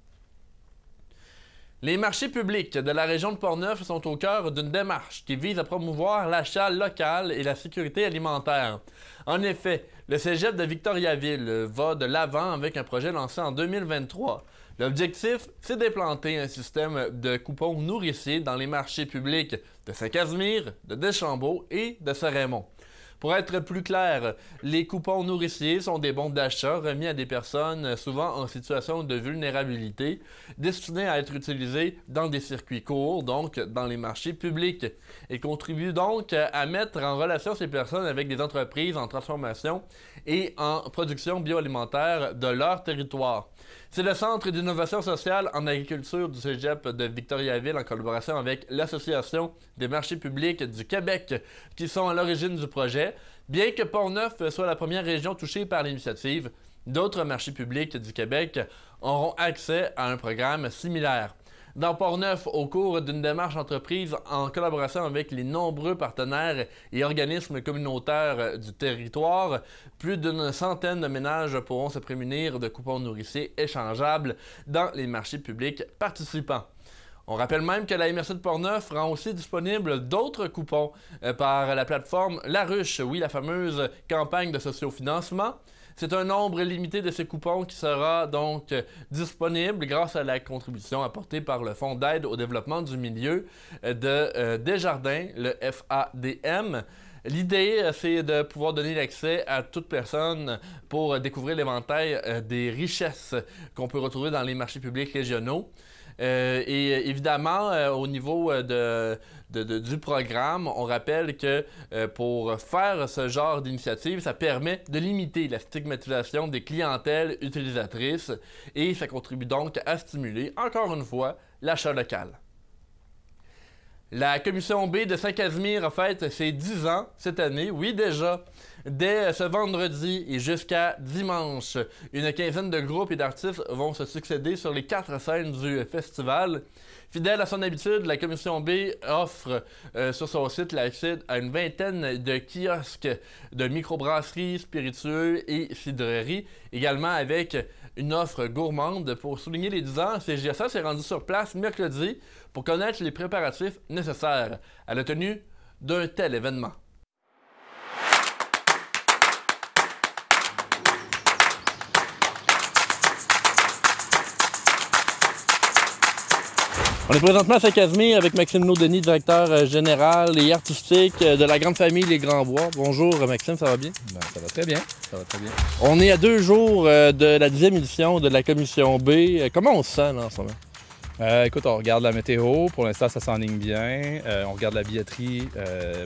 Les marchés publics de la région de Portneuf sont au cœur d'une démarche qui vise à promouvoir l'achat local et la sécurité alimentaire. En effet, le cégep de Victoriaville va de l'avant avec un projet lancé en 2023. L'objectif, c'est d'implanter un système de coupons nourriciers dans les marchés publics de Saint-Casimir, de Deschambault et de Saint-Raymond. Pour être plus clair, les coupons nourriciers sont des bons d'achat remis à des personnes souvent en situation de vulnérabilité, destinés à être utilisés dans des circuits courts, donc dans les marchés publics. Ils contribuent donc à mettre en relation ces personnes avec des entreprises en transformation et en production bioalimentaire de leur territoire. C'est le Centre d'innovation sociale en agriculture du cégep de Victoriaville en collaboration avec l'Association des marchés publics du Québec qui sont à l'origine du projet. Bien que Portneuf soit la première région touchée par l'initiative, d'autres marchés publics du Québec auront accès à un programme similaire. Dans Portneuf, au cours d'une démarche entreprise en collaboration avec les nombreux partenaires et organismes communautaires du territoire, plus d'une centaine de ménages pourront se prémunir de coupons nourriciers échangeables dans les marchés publics participants. On rappelle même que la MRC de Portneuf rend aussi disponible d'autres coupons par la plateforme La Ruche, oui, la fameuse campagne de sociofinancement. C'est un nombre limité de ces coupons qui sera donc disponible grâce à la contribution apportée par le Fonds d'aide au développement du milieu de Desjardins, le FADM. L'idée, c'est de pouvoir donner l'accès à toute personne pour découvrir l'éventail des richesses qu'on peut retrouver dans les marchés publics régionaux. Et évidemment, au niveau du programme, on rappelle que pour faire ce genre d'initiative, ça permet de limiter la stigmatisation des clientèles utilisatrices et ça contribue donc à stimuler, encore une fois, l'achat local. La Commission B de Saint-Casimir a fête ses 10 ans cette année, oui déjà. Dès ce vendredi et jusqu'à dimanche, une quinzaine de groupes et d'artistes vont se succéder sur les 4 scènes du festival. Fidèle à son habitude, la Commission B offre sur son site l'accès à une vingtaine de kiosques de microbrasseries, spiritueux et cidreries, également avec une offre gourmande. Pour souligner les 10 ans, CJSA s'est rendu sur place mercredi pour connaître les préparatifs nécessaires à la tenue d'un tel événement. On est présentement à Saint-Casimir avec Maxime Naud-Denis, directeur général et artistique de la grande famille Les Grands Bois. Bonjour Maxime, ça va bien? Ben, ça va très bien, ça va très bien. On est à 2 jours de la 10e édition de la Commission B. Comment on se sent là, en ce moment? Écoute, on regarde la météo, pour l'instant ça s'enligne bien. On regarde la billetterie,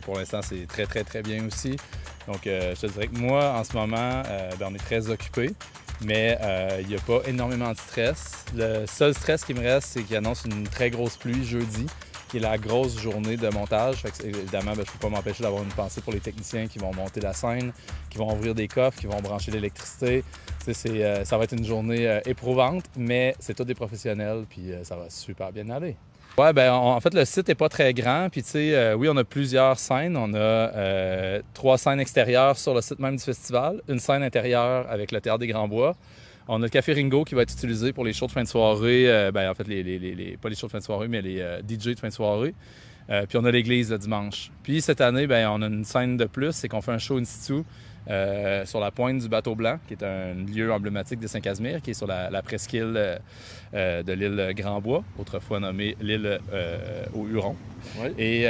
pour l'instant c'est très très très bien aussi. Donc je te dirais que moi en ce moment, on est très occupé. Mais il n'y a pas énormément de stress. Le seul stress qui me reste, c'est qu'il annonce une très grosse pluie jeudi, qui est la grosse journée de montage. Fait que, évidemment, je ne peux pas m'empêcher d'avoir une pensée pour les techniciens qui vont monter la scène, qui vont ouvrir des coffres, qui vont brancher l'électricité. Ça va être une journée éprouvante, mais c'est tous des professionnels, puis ça va super bien aller. Ouais, en fait, le site n'est pas très grand. Puis, tu sais, oui, on a plusieurs scènes. On a 3 scènes extérieures sur le site même du festival, une scène intérieure avec le Théâtre des Grands Bois. On a le Café Ringo qui va être utilisé pour les shows de fin de soirée. En fait, pas les shows de fin de soirée, mais les DJ de fin de soirée. Puis, on a l'église le dimanche. Puis, cette année, on a une scène de plus, c'est qu'on fait un show in situ sur la pointe du Bateau Blanc, qui est un lieu emblématique de Saint-Casimir, qui est sur la presqu'île de l'île Grand-Bois, autrefois nommée l'île aux Hurons. Oui. Et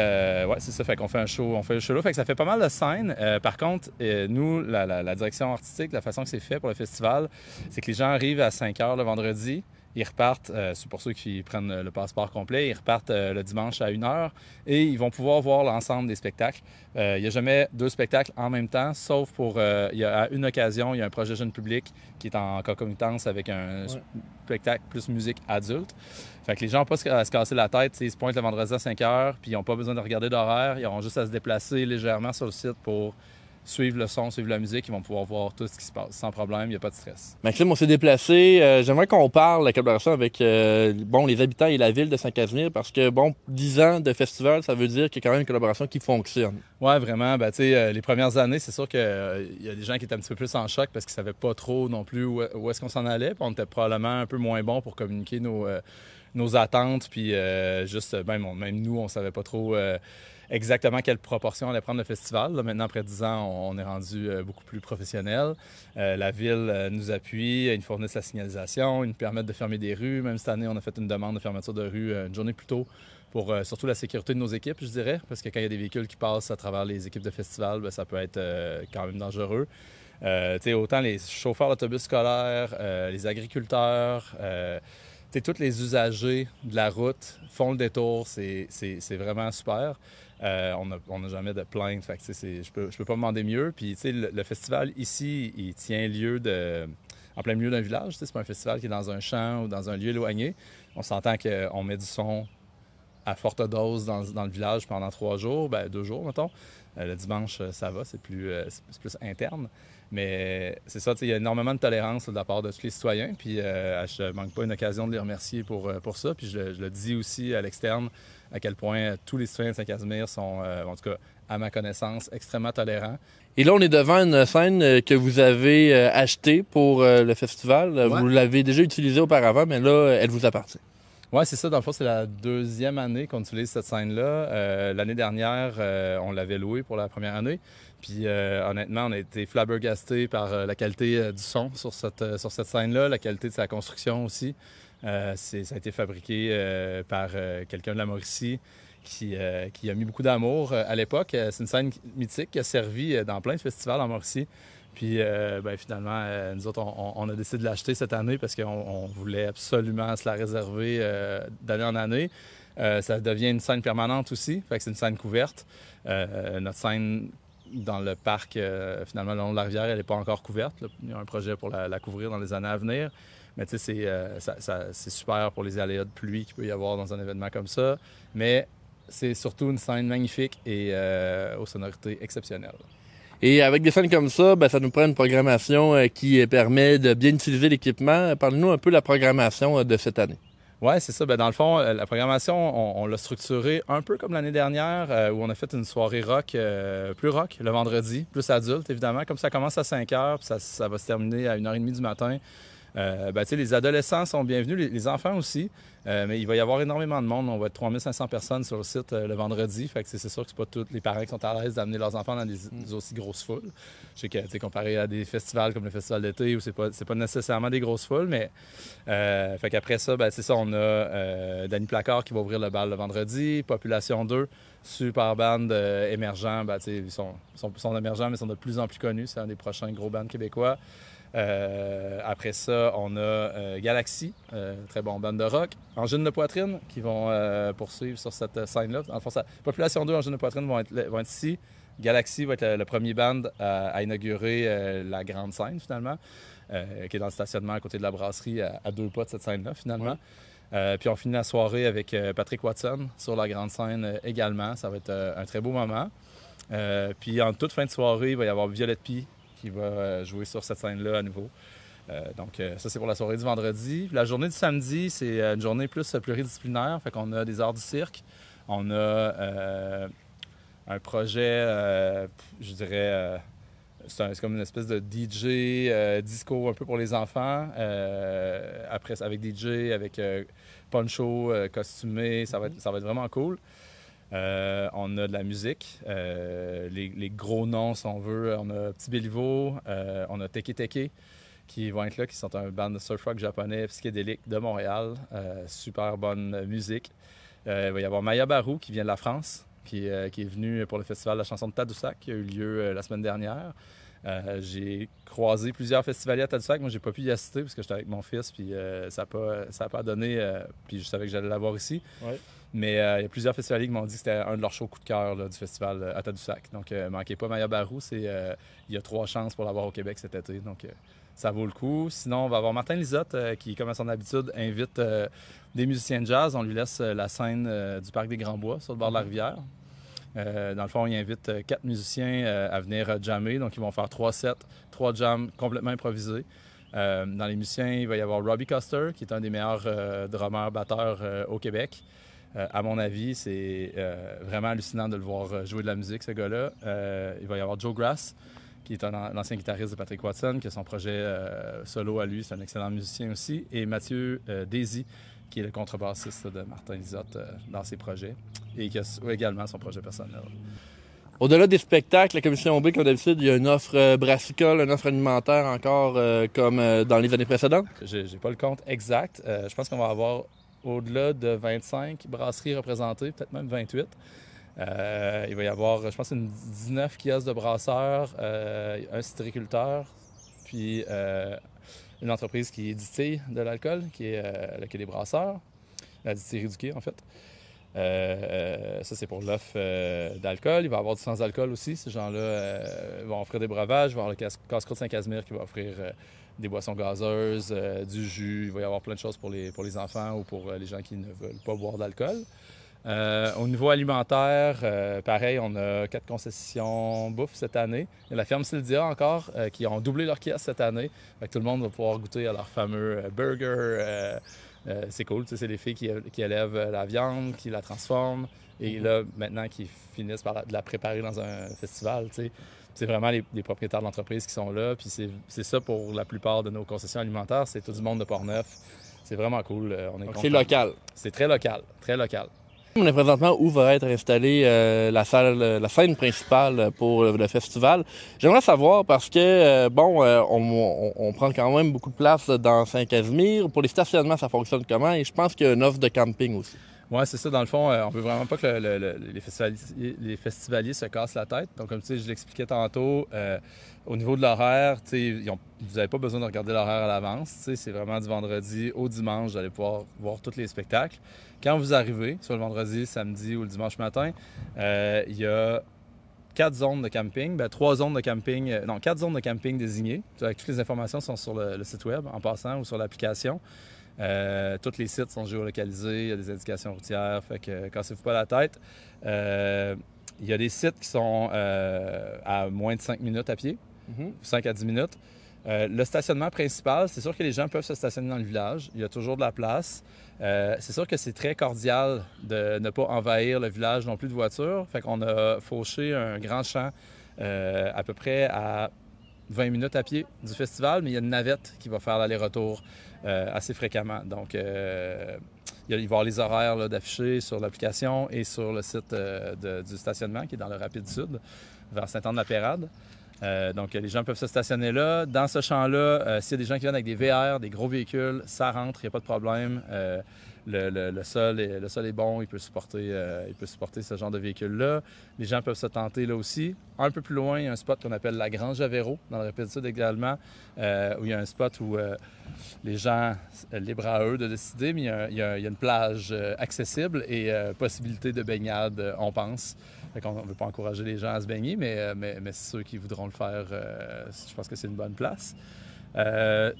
c'est ça, fait qu'on fait un show là, fait que ça fait pas mal de scènes. Par contre, nous, la direction artistique, la façon que c'est fait pour le festival, c'est que les gens arrivent à 5 h le vendredi. Ils repartent, c'est pour ceux qui prennent le passeport complet, ils repartent le dimanche à 1 h et ils vont pouvoir voir l'ensemble des spectacles. Il n'y a jamais 2 spectacles en même temps, sauf à une occasion, il y a un projet jeune public qui est en concomitance avec un spectacle plus musique adulte. Fait que les gens n'ont pas à se casser la tête, ils se pointent le vendredi à 5 h puis ils n'ont pas besoin de regarder d'horaire, ils auront juste à se déplacer légèrement sur le site pour suivre le son, suivre la musique, ils vont pouvoir voir tout ce qui se passe sans problème, il n'y a pas de stress. Maxime, on s'est déplacé. J'aimerais qu'on parle de la collaboration avec les habitants et la ville de Saint-Casimir parce que, 10 ans de festival, ça veut dire qu'il y a quand même une collaboration qui fonctionne. Oui, vraiment. Tu sais, les premières années, c'est sûr qu'il y a des gens qui étaient un petit peu plus en choc parce qu'ils ne savaient pas trop non plus où est-ce qu'on s'en allait. Puis on était probablement un peu moins bons pour communiquer nos attentes. Puis même nous, on ne savait pas trop exactement quelle proportion allait prendre le festival. Là, maintenant, après 10 ans, on est rendu beaucoup plus professionnel. La ville nous appuie, ils nous fournissent la signalisation, ils nous permettent de fermer des rues. Même cette année, on a fait une demande de fermeture de rue une journée plus tôt pour surtout la sécurité de nos équipes, je dirais, parce que quand il y a des véhicules qui passent à travers les équipes de festival, ça peut être quand même dangereux. Autant les chauffeurs d'autobus scolaires, les agriculteurs, tous les usagers de la route font le détour, c'est vraiment super. On n'a jamais de plainte, fait que je peux pas demander mieux. Puis le festival ici, il tient lieu en plein milieu d'un village. C'est pas un festival qui est dans un champ ou dans un lieu éloigné. On s'entend qu'on met du son à forte dose dans le village pendant 3 jours, 2 jours, mettons. Le dimanche, ça va, c'est plus interne. Mais c'est ça, il y a énormément de tolérance de la part de tous les citoyens. Puis je ne manque pas une occasion de les remercier pour ça. Puis je le dis aussi à l'externe, à quel point tous les citoyens de Saint-Casimir sont, en tout cas, à ma connaissance, extrêmement tolérants. Et là, on est devant une scène que vous avez achetée pour le festival. Ouais. Vous l'avez déjà utilisée auparavant, mais là, elle vous appartient. Oui, c'est ça. Dans le fond, c'est la deuxième année qu'on utilise cette scène-là. L'année dernière, on l'avait louée pour la première année. Puis honnêtement, on a été flabbergastés par la qualité du son sur cette scène-là, la qualité de sa construction aussi. Ça a été fabriqué par quelqu'un de la Mauricie qui a mis beaucoup d'amour à l'époque. C'est une scène mythique qui a servi dans plein de festivals en Mauricie. Puis finalement, nous autres, on a décidé de l'acheter cette année parce qu'on voulait absolument se la réserver d'année en année. Ça devient une scène permanente aussi, fait que c'est une scène couverte. Notre scène dans le parc, finalement, le long de la rivière, elle n'est pas encore couverte. Là. Il y a un projet pour la couvrir dans les années à venir. Mais tu sais, c'est super pour les aléas de pluie qu'il peut y avoir dans un événement comme ça. Mais c'est surtout une scène magnifique et aux sonorités exceptionnelles. Et avec des scènes comme ça, ça nous prend une programmation qui permet de bien utiliser l'équipement. Parlez-nous un peu de la programmation de cette année. Oui, c'est ça. Dans le fond, la programmation, on l'a structurée un peu comme l'année dernière, où on a fait une soirée rock, plus rock, le vendredi, plus adulte, évidemment. Comme ça commence à 5 heures, puis ça va se terminer à 1h30 du matin. Les adolescents sont bienvenus, les enfants aussi, mais il va y avoir énormément de monde. On va être 3500 personnes sur le site le vendredi. Fait que c'est sûr que c'est pas tous les parents qui sont à l'aise d'amener leurs enfants dans des aussi grosses foules. Je sais que, comparé à des festivals comme le festival d'été où c'est pas nécessairement des grosses foules, mais fait qu'après ça, c'est ça, on a Danny Placard qui va ouvrir le bal le vendredi, Population 2, super band émergent. Ils sont émergents, mais ils sont de plus en plus connus. C'est un des prochains gros bands québécois. Après ça, on a Galaxy, très bon band de rock. Angine de Poitrine, qui vont poursuivre sur cette scène-là. En fait, Population 2, Angine de Poitrine vont être ici. Galaxy va être le premier band à inaugurer la grande scène, finalement, qui est dans le stationnement à côté de la brasserie, à 2 pas de cette scène-là, finalement. Ouais. Puis on finit la soirée avec Patrick Watson sur la grande scène également. Ça va être un très beau moment. Puis en toute fin de soirée, il va y avoir Violette Pie qui va jouer sur cette scène-là à nouveau. Donc ça, c'est pour la soirée du vendredi. La journée du samedi, c'est une journée plus pluridisciplinaire. Fait qu'on a des arts du cirque. On a un projet, je dirais, c'est comme une espèce de DJ disco un peu pour les enfants. Après, avec DJ, avec poncho, costumé, ça va être vraiment cool. On a de la musique, les gros noms si on veut, on a Petit Béliveau, on a Teke Teke qui vont être là, qui sont un band de surf rock japonais psychédélique de Montréal, super bonne musique. Il va y avoir Maya Barou qui vient de la France, qui est venue pour le festival de la chanson de Tadoussac qui a eu lieu la semaine dernière. J'ai croisé plusieurs festivaliers à Tadoussac. Moi, j'ai pas pu y assister parce que j'étais avec mon fils, puis ça n'a pas donné, puis je savais que j'allais l'avoir ici. Ouais. Mais il y a plusieurs festivaliers qui m'ont dit que c'était un de leurs shows coup de cœur là, du festival à Tadoussac. Donc, manquez pas Maya Barou. Il y a 3 chances pour l'avoir au Québec cet été. Donc, ça vaut le coup. Sinon, on va avoir Martin Lisotte qui, comme à son habitude, invite des musiciens de jazz. On lui laisse la scène du Parc des Grands-Bois sur le bord de la rivière. Dans le fond, il invite 4 musiciens à venir jammer. Donc, ils vont faire 3 sets, 3 jams complètement improvisés. Dans les musiciens, il va y avoir Robbie Custer, qui est un des meilleurs drummers-batteurs au Québec. À mon avis, c'est vraiment hallucinant de le voir jouer de la musique, ce gars-là. Il va y avoir Joe Grass, qui est l'ancien guitariste de Patrick Watson, qui a son projet solo à lui. C'est un excellent musicien aussi. Et Mathieu Daisy, qui est le contrebassiste de Martin Lisotte dans ses projets et qui a également son projet personnel. Au-delà des spectacles, la Commission B, comme d'habitude, il y a une offre brassicole, une offre alimentaire encore comme dans les années précédentes? J'ai pas le compte exact. Je pense qu'on va avoir au-delà de 25 brasseries représentées, peut-être même 28. Il va y avoir, je pense, 19 kiosques de brasseurs, un citriculteur, puis une entreprise qui distille de l'alcool, qui est des brasseurs, la distillerie du Quai, en fait. Ça, c'est pour l'offre d'alcool. Il va y avoir du sans-alcool aussi. Ces gens-là vont offrir des breuvages. Il va y avoir le Casse-Croûte Saint-Casimir qui va offrir des boissons gazeuses, du jus. Il va y avoir plein de choses pour les enfants ou pour les gens qui ne veulent pas boire d'alcool. Au niveau alimentaire, pareil, on a 4 concessions bouffe cette année. Il y a la ferme Syldia encore, qui ont doublé leur kiosque cette année. Fait que tout le monde va pouvoir goûter à leur fameux burger. C'est cool, c'est les filles qui élèvent la viande, qui la transforment. Et là, maintenant, qui finissent par la préparer dans un festival, tu sais. C'est vraiment les propriétaires de l'entreprise qui sont là. Puis c'est ça pour la plupart de nos concessions alimentaires. C'est tout du monde de Portneuf. C'est vraiment cool. On est c'est local. C'est très local, très local. On est présentement où va être installée la scène principale pour le festival. J'aimerais savoir parce que, on prend quand même beaucoup de place dans Saint-Casimir. Pour les stationnements, ça fonctionne comment? Et je pense qu'il y a une offre de camping aussi. Oui, c'est ça. Dans le fond, on veut vraiment pas que les festivaliers se cassent la tête. Donc, comme tu sais, je l'expliquais tantôt, au niveau de l'horaire, vous n'avez pas besoin de regarder l'horaire à l'avance. C'est vraiment du vendredi au dimanche, vous allez pouvoir voir tous les spectacles. Quand vous arrivez, soit le vendredi, samedi ou le dimanche matin, il y a 4 zones de camping, 4 zones de camping désignées. Toutes les informations sont sur le site web, en passant, ou sur l'application. Tous les sites sont géolocalisés, il y a des indications routières, fait que cassez-vous pas la tête. Il y a des sites qui sont à moins de 5 minutes à pied, 5 à 10 minutes. Le stationnement principal, c'est sûr que les gens peuvent se stationner dans le village, il y a toujours de la place. C'est sûr que c'est très cordial de ne pas envahir le village non plus de voitures, fait qu'on a fauché un grand champ à peu près à 20 minutes à pied du festival, mais il y a une navette qui va faire l'aller-retour assez fréquemment. Donc, il va y avoir les horaires d'affichés sur l'application et sur le site du stationnement qui est dans le Rapide Sud, vers Saint-Anne-de-la-Pérade. Donc, les gens peuvent se stationner là. Dans ce champ-là, s'il y a des gens qui viennent avec des VR, des gros véhicules, ça rentre, il n'y a pas de problème. Le sol est bon, il peut supporter ce genre de véhicule-là. Les gens peuvent se tenter là aussi. Un peu plus loin, il y a un spot qu'on appelle la Grange à Véro, dans le Rapide Sud également, où il y a un spot où les gens, libres à eux de décider, mais il y a une plage accessible et possibilité de baignade, on pense. Fait qu'on ne veut pas encourager les gens à se baigner, mais ceux qui voudront le faire, je pense que c'est une bonne place.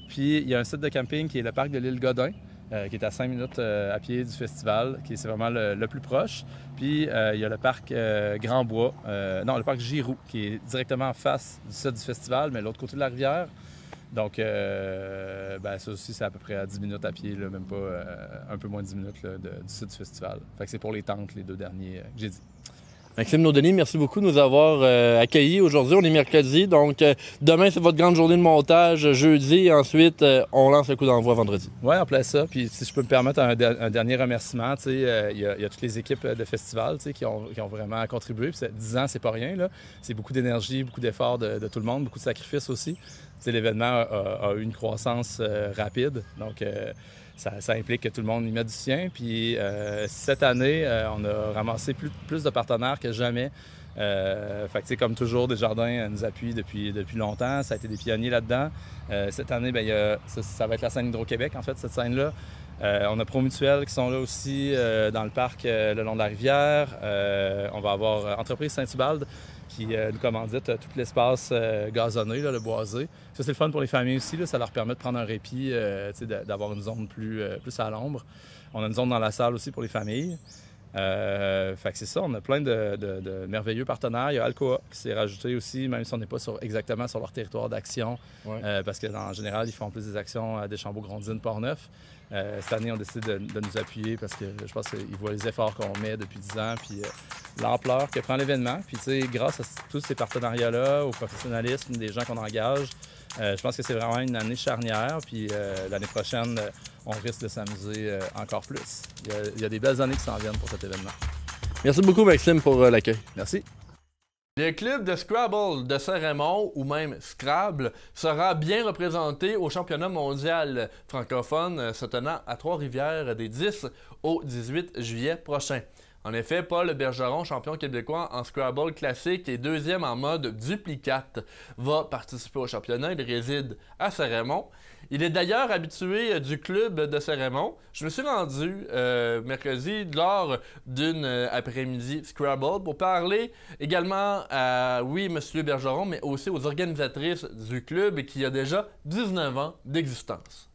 Puis, il y a un site de camping qui est le parc de l'île Godin, qui est à 5 minutes à pied du festival, qui c'est vraiment le plus proche. Puis, il y a le parc Grand-Bois, le parc Giroux, qui est directement en face du site du festival, mais l'autre côté de la rivière. Donc, ça aussi, c'est à peu près à 10 minutes à pied, là, même pas un peu moins de 10 minutes là, du site du festival. Fait que c'est pour les tentes, les 2 derniers que j'ai dit. Maxime Naudeny, merci beaucoup de nous avoir accueillis aujourd'hui. On est mercredi, donc demain, c'est votre grande journée de montage. Jeudi, et ensuite, on lance le coup d'envoi vendredi. Oui, en plein ça. Puis si je peux me permettre un dernier remerciement, il y a toutes les équipes de festival qui ont vraiment contribué. Puis 10 ans, c'est pas rien, là. C'est beaucoup d'énergie, beaucoup d'efforts de tout le monde, beaucoup de sacrifices aussi. L'événement a eu une croissance rapide. Donc, ça implique que tout le monde y met du sien. Puis cette année, on a ramassé plus de partenaires que jamais. Fait que, comme toujours, Desjardins nous appuie depuis longtemps. Ça a été des pionniers là-dedans. Cette année, ça va être la scène Hydro-Québec, en fait, cette scène-là. On a Promutuel qui sont là aussi dans le parc le long de la rivière. On va avoir Entreprise Saint-Ubalde qui nous commandite tout l'espace gazonné, le boisé. Ça, c'est le fun pour les familles aussi. Là, ça leur permet de prendre un répit, d'avoir une zone plus à l'ombre. On a une zone dans la salle aussi pour les familles. Fait que c'est ça, on a plein de merveilleux partenaires. Il y a Alcoa qui s'est rajouté aussi, même si on n'est pas exactement sur leur territoire d'action. Ouais. Parce qu'en général, ils font plus des actions à Deschambault-Grondines, Portneuf. Cette année, on décide de nous appuyer parce que je pense qu'ils voient les efforts qu'on met depuis 10 ans, puis l'ampleur que prend l'événement. Puis, tu sais, grâce à tous ces partenariats-là, au professionnalisme des gens qu'on engage, je pense que c'est vraiment une année charnière. Puis, l'année prochaine, on risque de s'amuser encore plus. Il y a des belles années qui s'en viennent pour cet événement. Merci beaucoup, Maxime, pour l'accueil. Merci. Le club de Scrabble de Saint-Raymond, ou même Scrabble, sera bien représenté au championnat mondial francophone se tenant à Trois-Rivières des 10 au 18 juillet prochain. En effet, Paul Bergeron, champion québécois en Scrabble classique et deuxième en mode duplicate, va participer au championnat. Il réside à Saint-Raymond. Il est d'ailleurs habitué du club de Saint-Raymond. Je me suis rendu mercredi lors d'une après-midi Scrabble pour parler également à, M. Bergeron, mais aussi aux organisatrices du club qui a déjà 19 ans d'existence.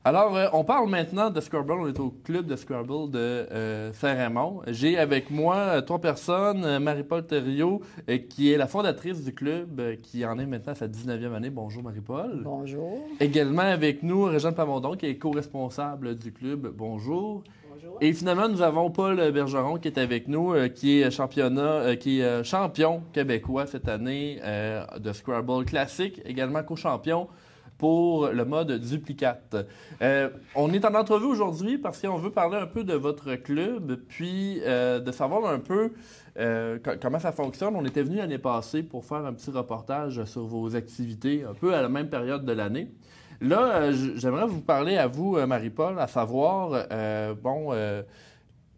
Alors, on parle maintenant de Scrabble. On est au club de Scrabble de Saint-Raymond. J'ai avec moi 3 personnes. Marie-Paul Thériault, qui est la fondatrice du club, qui en est maintenant à sa 19e année. Bonjour, Marie-Paul. Bonjour. Également avec nous, Régine Plamondon, qui est co-responsable du club. Bonjour. Bonjour. Et finalement, nous avons Paul Bergeron, qui est avec nous, qui est champion québécois cette année de Scrabble classique, également co-champion pour le mode duplicate. On est en entrevue aujourd'hui parce qu'on veut parler un peu de votre club, puis de savoir un peu comment ça fonctionne. On était venu l'année passée pour faire un petit reportage sur vos activités, un peu à la même période de l'année. Là, j'aimerais vous parler à vous, Marie-Paul, à savoir,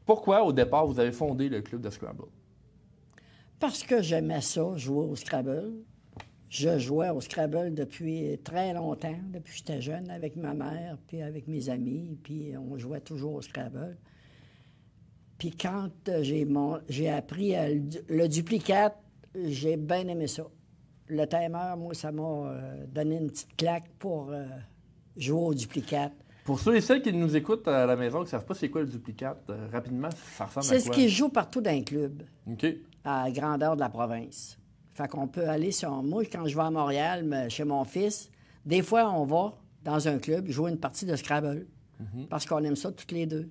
pourquoi au départ vous avez fondé le club de Scrabble? Parce que j'aimais ça, jouer au Scrabble. Je jouais au Scrabble depuis très longtemps, depuis que j'étais jeune, avec ma mère, puis avec mes amis, puis on jouait toujours au Scrabble. Puis quand j'ai appris le duplicate, j'ai bien aimé ça. Le timer, moi, ça m'a donné une petite claque pour jouer au duplicate. Pour ceux et celles qui nous écoutent à la maison, qui ne savent pas c'est quoi le duplicate, rapidement, ça ressemble à quoi? C'est ce qui joue partout dans les clubs, OK. à la grandeur de la province. Fait qu'on peut aller sur... Moi, quand je vais à Montréal, chez mon fils, des fois, on va dans un club jouer une partie de Scrabble. Parce qu'on aime ça toutes les deux.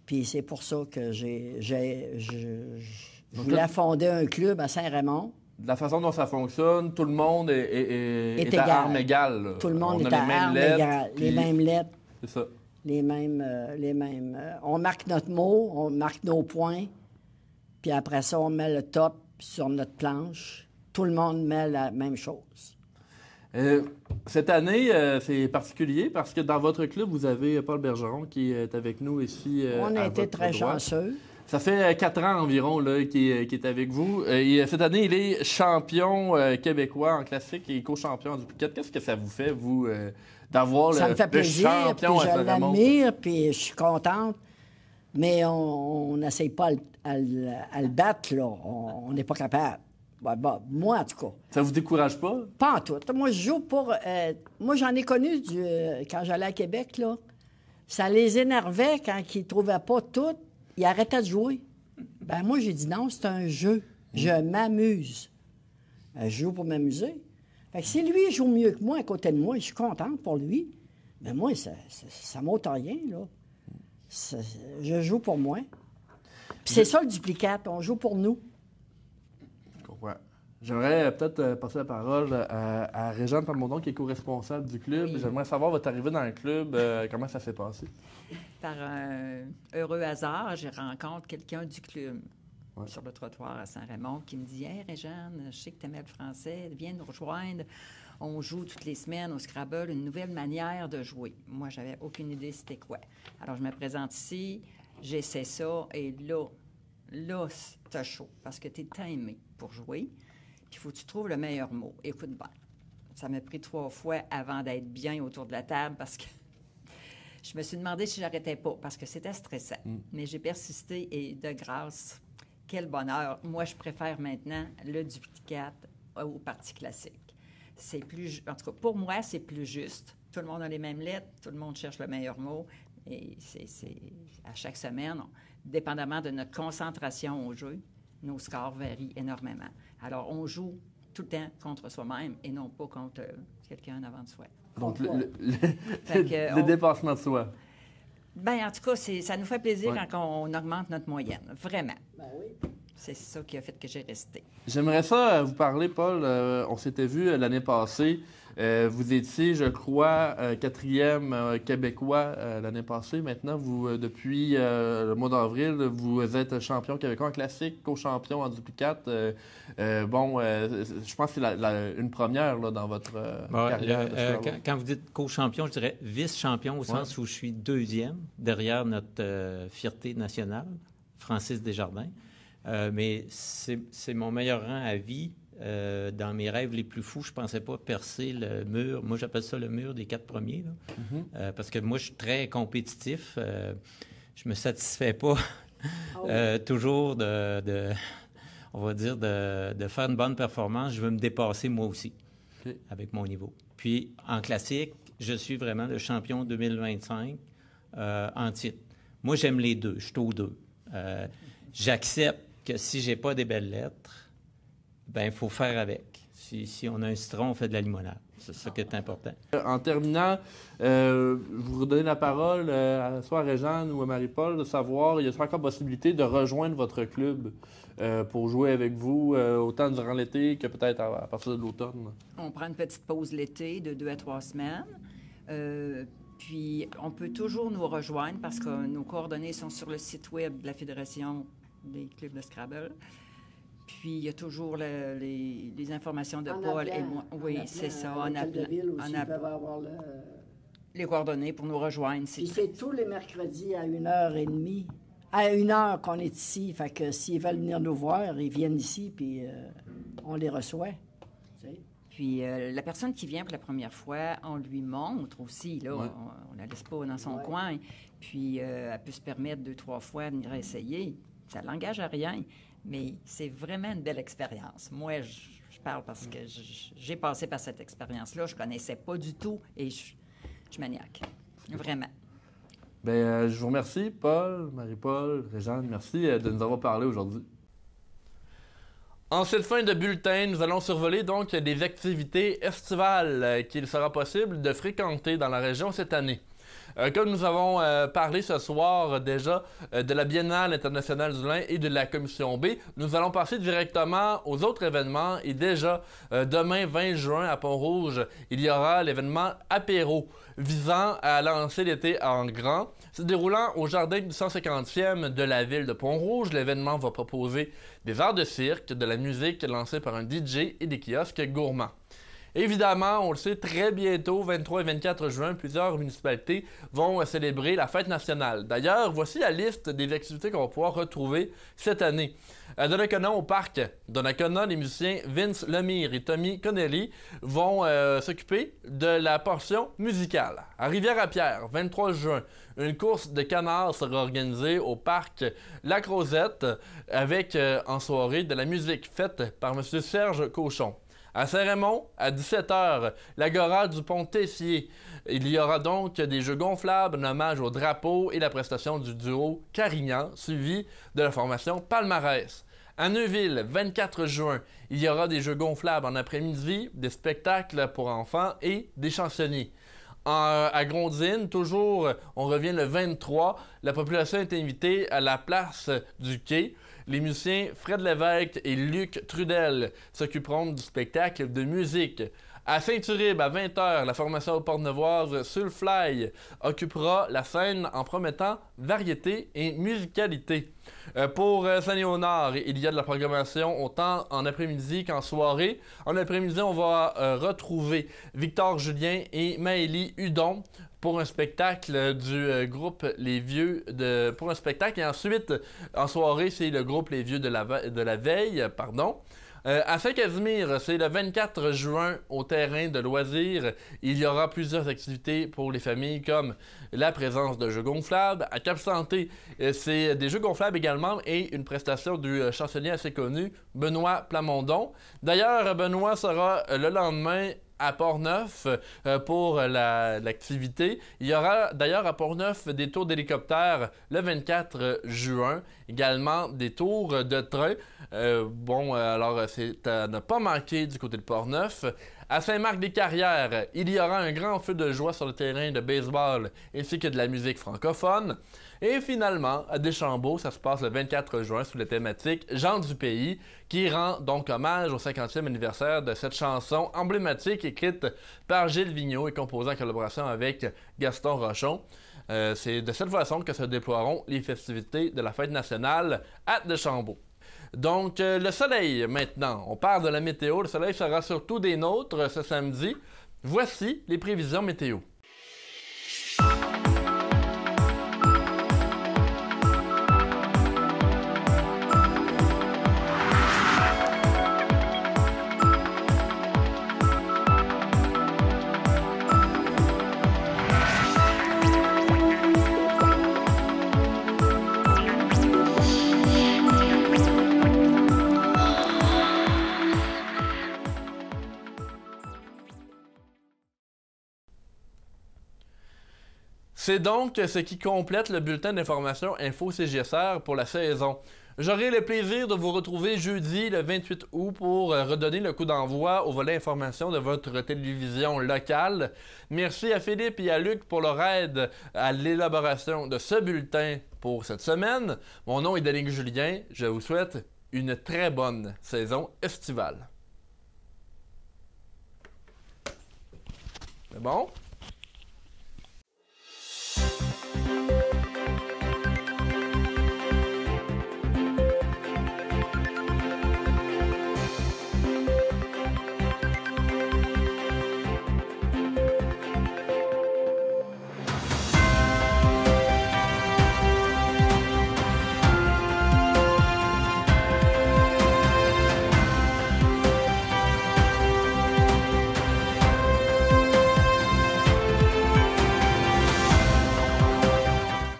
Puis c'est pour ça que je voulais fonder un club à Saint-Raymond. De la façon dont ça fonctionne, tout le monde est à armes égales. Là. Tout le monde on est a à armes égales. Les mêmes lettres. C'est ça. Les mêmes... on marque notre mot, on marque nos points. Puis après ça, on met le top sur notre planche. Tout le monde met la même chose. Cette année, c'est particulier parce que dans votre club, vous avez Paul Bergeron qui est avec nous ici. On a été très chanceux. Ça fait 4 ans environ qu'il est avec vous. Et cette année, il est champion québécois en classique et co-champion en duplicate. Qu'est-ce que ça vous fait, vous, d'avoir ça me fait plaisir, champion puis à je l'admire, puis je suis contente. Mais on n'essaye pas à le battre, là. On n'est pas capable. Moi, en tout cas. Ça vous décourage pas? Pas en tout. Moi, je joue pour... moi, j'en ai connu quand j'allais à Québec, là. Ça les énervait quand ils ne trouvaient pas tout. Ils arrêtaient de jouer. Ben moi, j'ai dit non, c'est un jeu. Je m'amuse. Je joue pour m'amuser. Fait que si lui joue mieux que moi à côté de moi, je suis contente pour lui. Mais moi, ça m'ôte rien, là. Je joue pour moi. Puis c'est ça le duplicate, on joue pour nous. Je comprends. J'aimerais peut-être passer la parole à Régine Plamondon, qui est co-responsable du club. Oui. J'aimerais savoir votre arrivée dans le club, comment ça s'est passé? Par un heureux hasard, je rencontre quelqu'un du club sur le trottoir à Saint-Raymond qui me dit « Hey, Régine, je sais que tu aimais le français, viens nous rejoindre. On joue toutes les semaines au Scrabble, une nouvelle manière de jouer. » Moi, j'avais aucune idée c'était quoi. Alors, je me présente ici, j'essaie ça, et là, t'as chaud, parce que t'es timé pour jouer, puis il faut que tu trouves le meilleur mot. Écoute bien, ça m'a pris 3 fois avant d'être bien autour de la table, parce que je me suis demandé si j'arrêtais pas, parce que c'était stressant. Mais j'ai persisté, et de grâce, quel bonheur. Moi, je préfère maintenant le duplicate au parti classique. C'est plus... En tout cas, pour moi, c'est plus juste. Tout le monde a les mêmes lettres, tout le monde cherche le meilleur mot. Et c'est à chaque semaine, dépendamment de notre concentration au jeu, nos scores varient énormément. Alors, on joue tout le temps contre soi-même et non pas contre quelqu'un en avant de soi. Donc, le dépassement de soi. Bien, en tout cas, ça nous fait plaisir quand on augmente notre moyenne. Vraiment. Ben oui. C'est ça qui a fait que j'ai resté. J'aimerais ça vous parler, Paul. On s'était vu l'année passée. Vous étiez, je crois, 4e québécois l'année passée. Maintenant, vous, depuis le mois d'avril, vous êtes champion québécois en classique, co-champion en duplicate. Je pense que c'est une première là, dans votre carrière. Quand vous dites co-champion, je dirais vice-champion au sens où je suis 2e derrière notre fierté nationale, Francis Desjardins. Mais c'est mon meilleur rang à vie. Dans mes rêves les plus fous, je ne pensais pas percer le mur. Moi, j'appelle ça le mur des 4 premiers. Là. Parce que moi, je suis très compétitif. Je ne me satisfais pas toujours on va dire, de faire une bonne performance. Je veux me dépasser moi aussi avec mon niveau. Puis, en classique, je suis vraiment le champion 2025 en titre. Moi, j'aime les deux. Je suis aux deux. J'accepte que si j'ai pas des belles lettres, ben il faut faire avec. Si on a un citron, on fait de la limonade. C'est ça qui est important. En terminant, je vous redonne la parole soit à Réjeanne ou à Marie-Paul de savoir, y a-t-il encore possibilité de rejoindre votre club pour jouer avec vous autant durant l'été que peut-être à partir de l'automne? On prend une petite pause l'été de 2 à 3 semaines. Puis, on peut toujours nous rejoindre parce que nos coordonnées sont sur le site web de la Fédération des clubs de Scrabble. Puis, il y a toujours les informations de Paul et moi. Oui, c'est ça. En appelant. Les coordonnées pour nous rejoindre. Puis, c'est tous les mercredis à 1h30. À 1h qu'on est ici. Fait que s'ils veulent venir nous voir, ils viennent ici, puis on les reçoit. Puis la personne qui vient pour la première fois, on lui montre aussi, là, ouais. On ne la laisse pas dans son coin. Puis elle peut se permettre 2-3 fois de venir essayer. Ça ne l'engage à rien, mais c'est vraiment une belle expérience. Moi, je parle parce que j'ai passé par cette expérience-là. Je ne connaissais pas du tout et je suis maniaque. Vraiment. Bien, je vous remercie, Paul, Marie-Paul, Réjeanne. Merci de nous avoir parlé aujourd'hui. En cette fin de bulletin, nous allons survoler donc des activités estivales qu'il sera possible de fréquenter dans la région cette année. Comme nous avons parlé ce soir déjà de la Biennale internationale du lin et de la Commission B, nous allons passer directement aux autres événements. Et déjà, demain 20 juin à Pont-Rouge, il y aura l'événement Apéro, visant à lancer l'été en grand. Se déroulant au jardin du 150e de la ville de Pont-Rouge, l'événement va proposer des arts de cirque, de la musique lancée par un DJ et des kiosques gourmands. Évidemment, on le sait, très bientôt, 23 et 24 juin, plusieurs municipalités vont célébrer la fête nationale. D'ailleurs, voici la liste des activités qu'on va pouvoir retrouver cette année. À Donnacona, au parc Donnacona, les musiciens Vince Lemire et Tommy Connelly vont s'occuper de la portion musicale. À Rivière-à-Pierre, 23 juin, une course de canards sera organisée au parc La Crozette avec en soirée de la musique faite par M. Serge Cochon. À Saint-Raymond, à 17h, l'Agora du Pont-Tessier. Il y aura donc des jeux gonflables, un hommage au drapeau et la prestation du duo Carignan, suivi de la formation Palmarès. À Neuville, 24 juin, il y aura des jeux gonflables en après-midi, des spectacles pour enfants et des chansonniers. À Grondines, toujours, on revient le 23, la population est invitée à la place du quai. Les musiciens Fred Lévesque et Luc Trudel s'occuperont du spectacle de musique. À Saint-Uribe, à 20h, la formation portnevoise Sulfly occupera la scène en promettant variété et musicalité. Pour Saint-Léonard, il y a de la programmation autant en après-midi qu'en soirée. En après-midi, on va retrouver Victor Julien et Maëlie Hudon pour un spectacle du groupe Les Vieux pour un spectacle. Et ensuite, en soirée, c'est le groupe Les Vieux de la Veille. À Saint-Casimir, c'est le 24 juin au terrain de loisirs. Il y aura plusieurs activités pour les familles comme la présence de jeux gonflables. À Cap-Santé, c'est des jeux gonflables également et une prestation du chansonnier assez connu, Benoît Plamondon. D'ailleurs, Benoît sera le lendemain à Port-Neuf pour l'activité. Il y aura d'ailleurs à Port-Neuf des tours d'hélicoptère le 24 juin. Également des tours de train. Alors c'est à ne pas manquer du côté de Port-Neuf. À Saint-Marc-des-Carrières, il y aura un grand feu de joie sur le terrain de baseball ainsi que de la musique francophone. Et finalement, à Deschambault, ça se passe le 24 juin sous la thématique « Gens du pays » qui rend donc hommage au 50e anniversaire de cette chanson emblématique écrite par Gilles Vigneault et composée en collaboration avec Gaston Rochon. C'est de cette façon que se déploieront les festivités de la fête nationale à Deschambault. Donc, le soleil maintenant. On parle de la météo. Le soleil sera surtout des nôtres ce samedi. Voici les prévisions météo. C'est donc ce qui complète le bulletin d'information Info CJSR pour la saison. J'aurai le plaisir de vous retrouver jeudi le 28 août pour redonner le coup d'envoi au volet information de votre télévision locale. Merci à Philippe et à Luc pour leur aide à l'élaboration de ce bulletin pour cette semaine. Mon nom est Danick Julien. Je vous souhaite une très bonne saison estivale. C'est bon?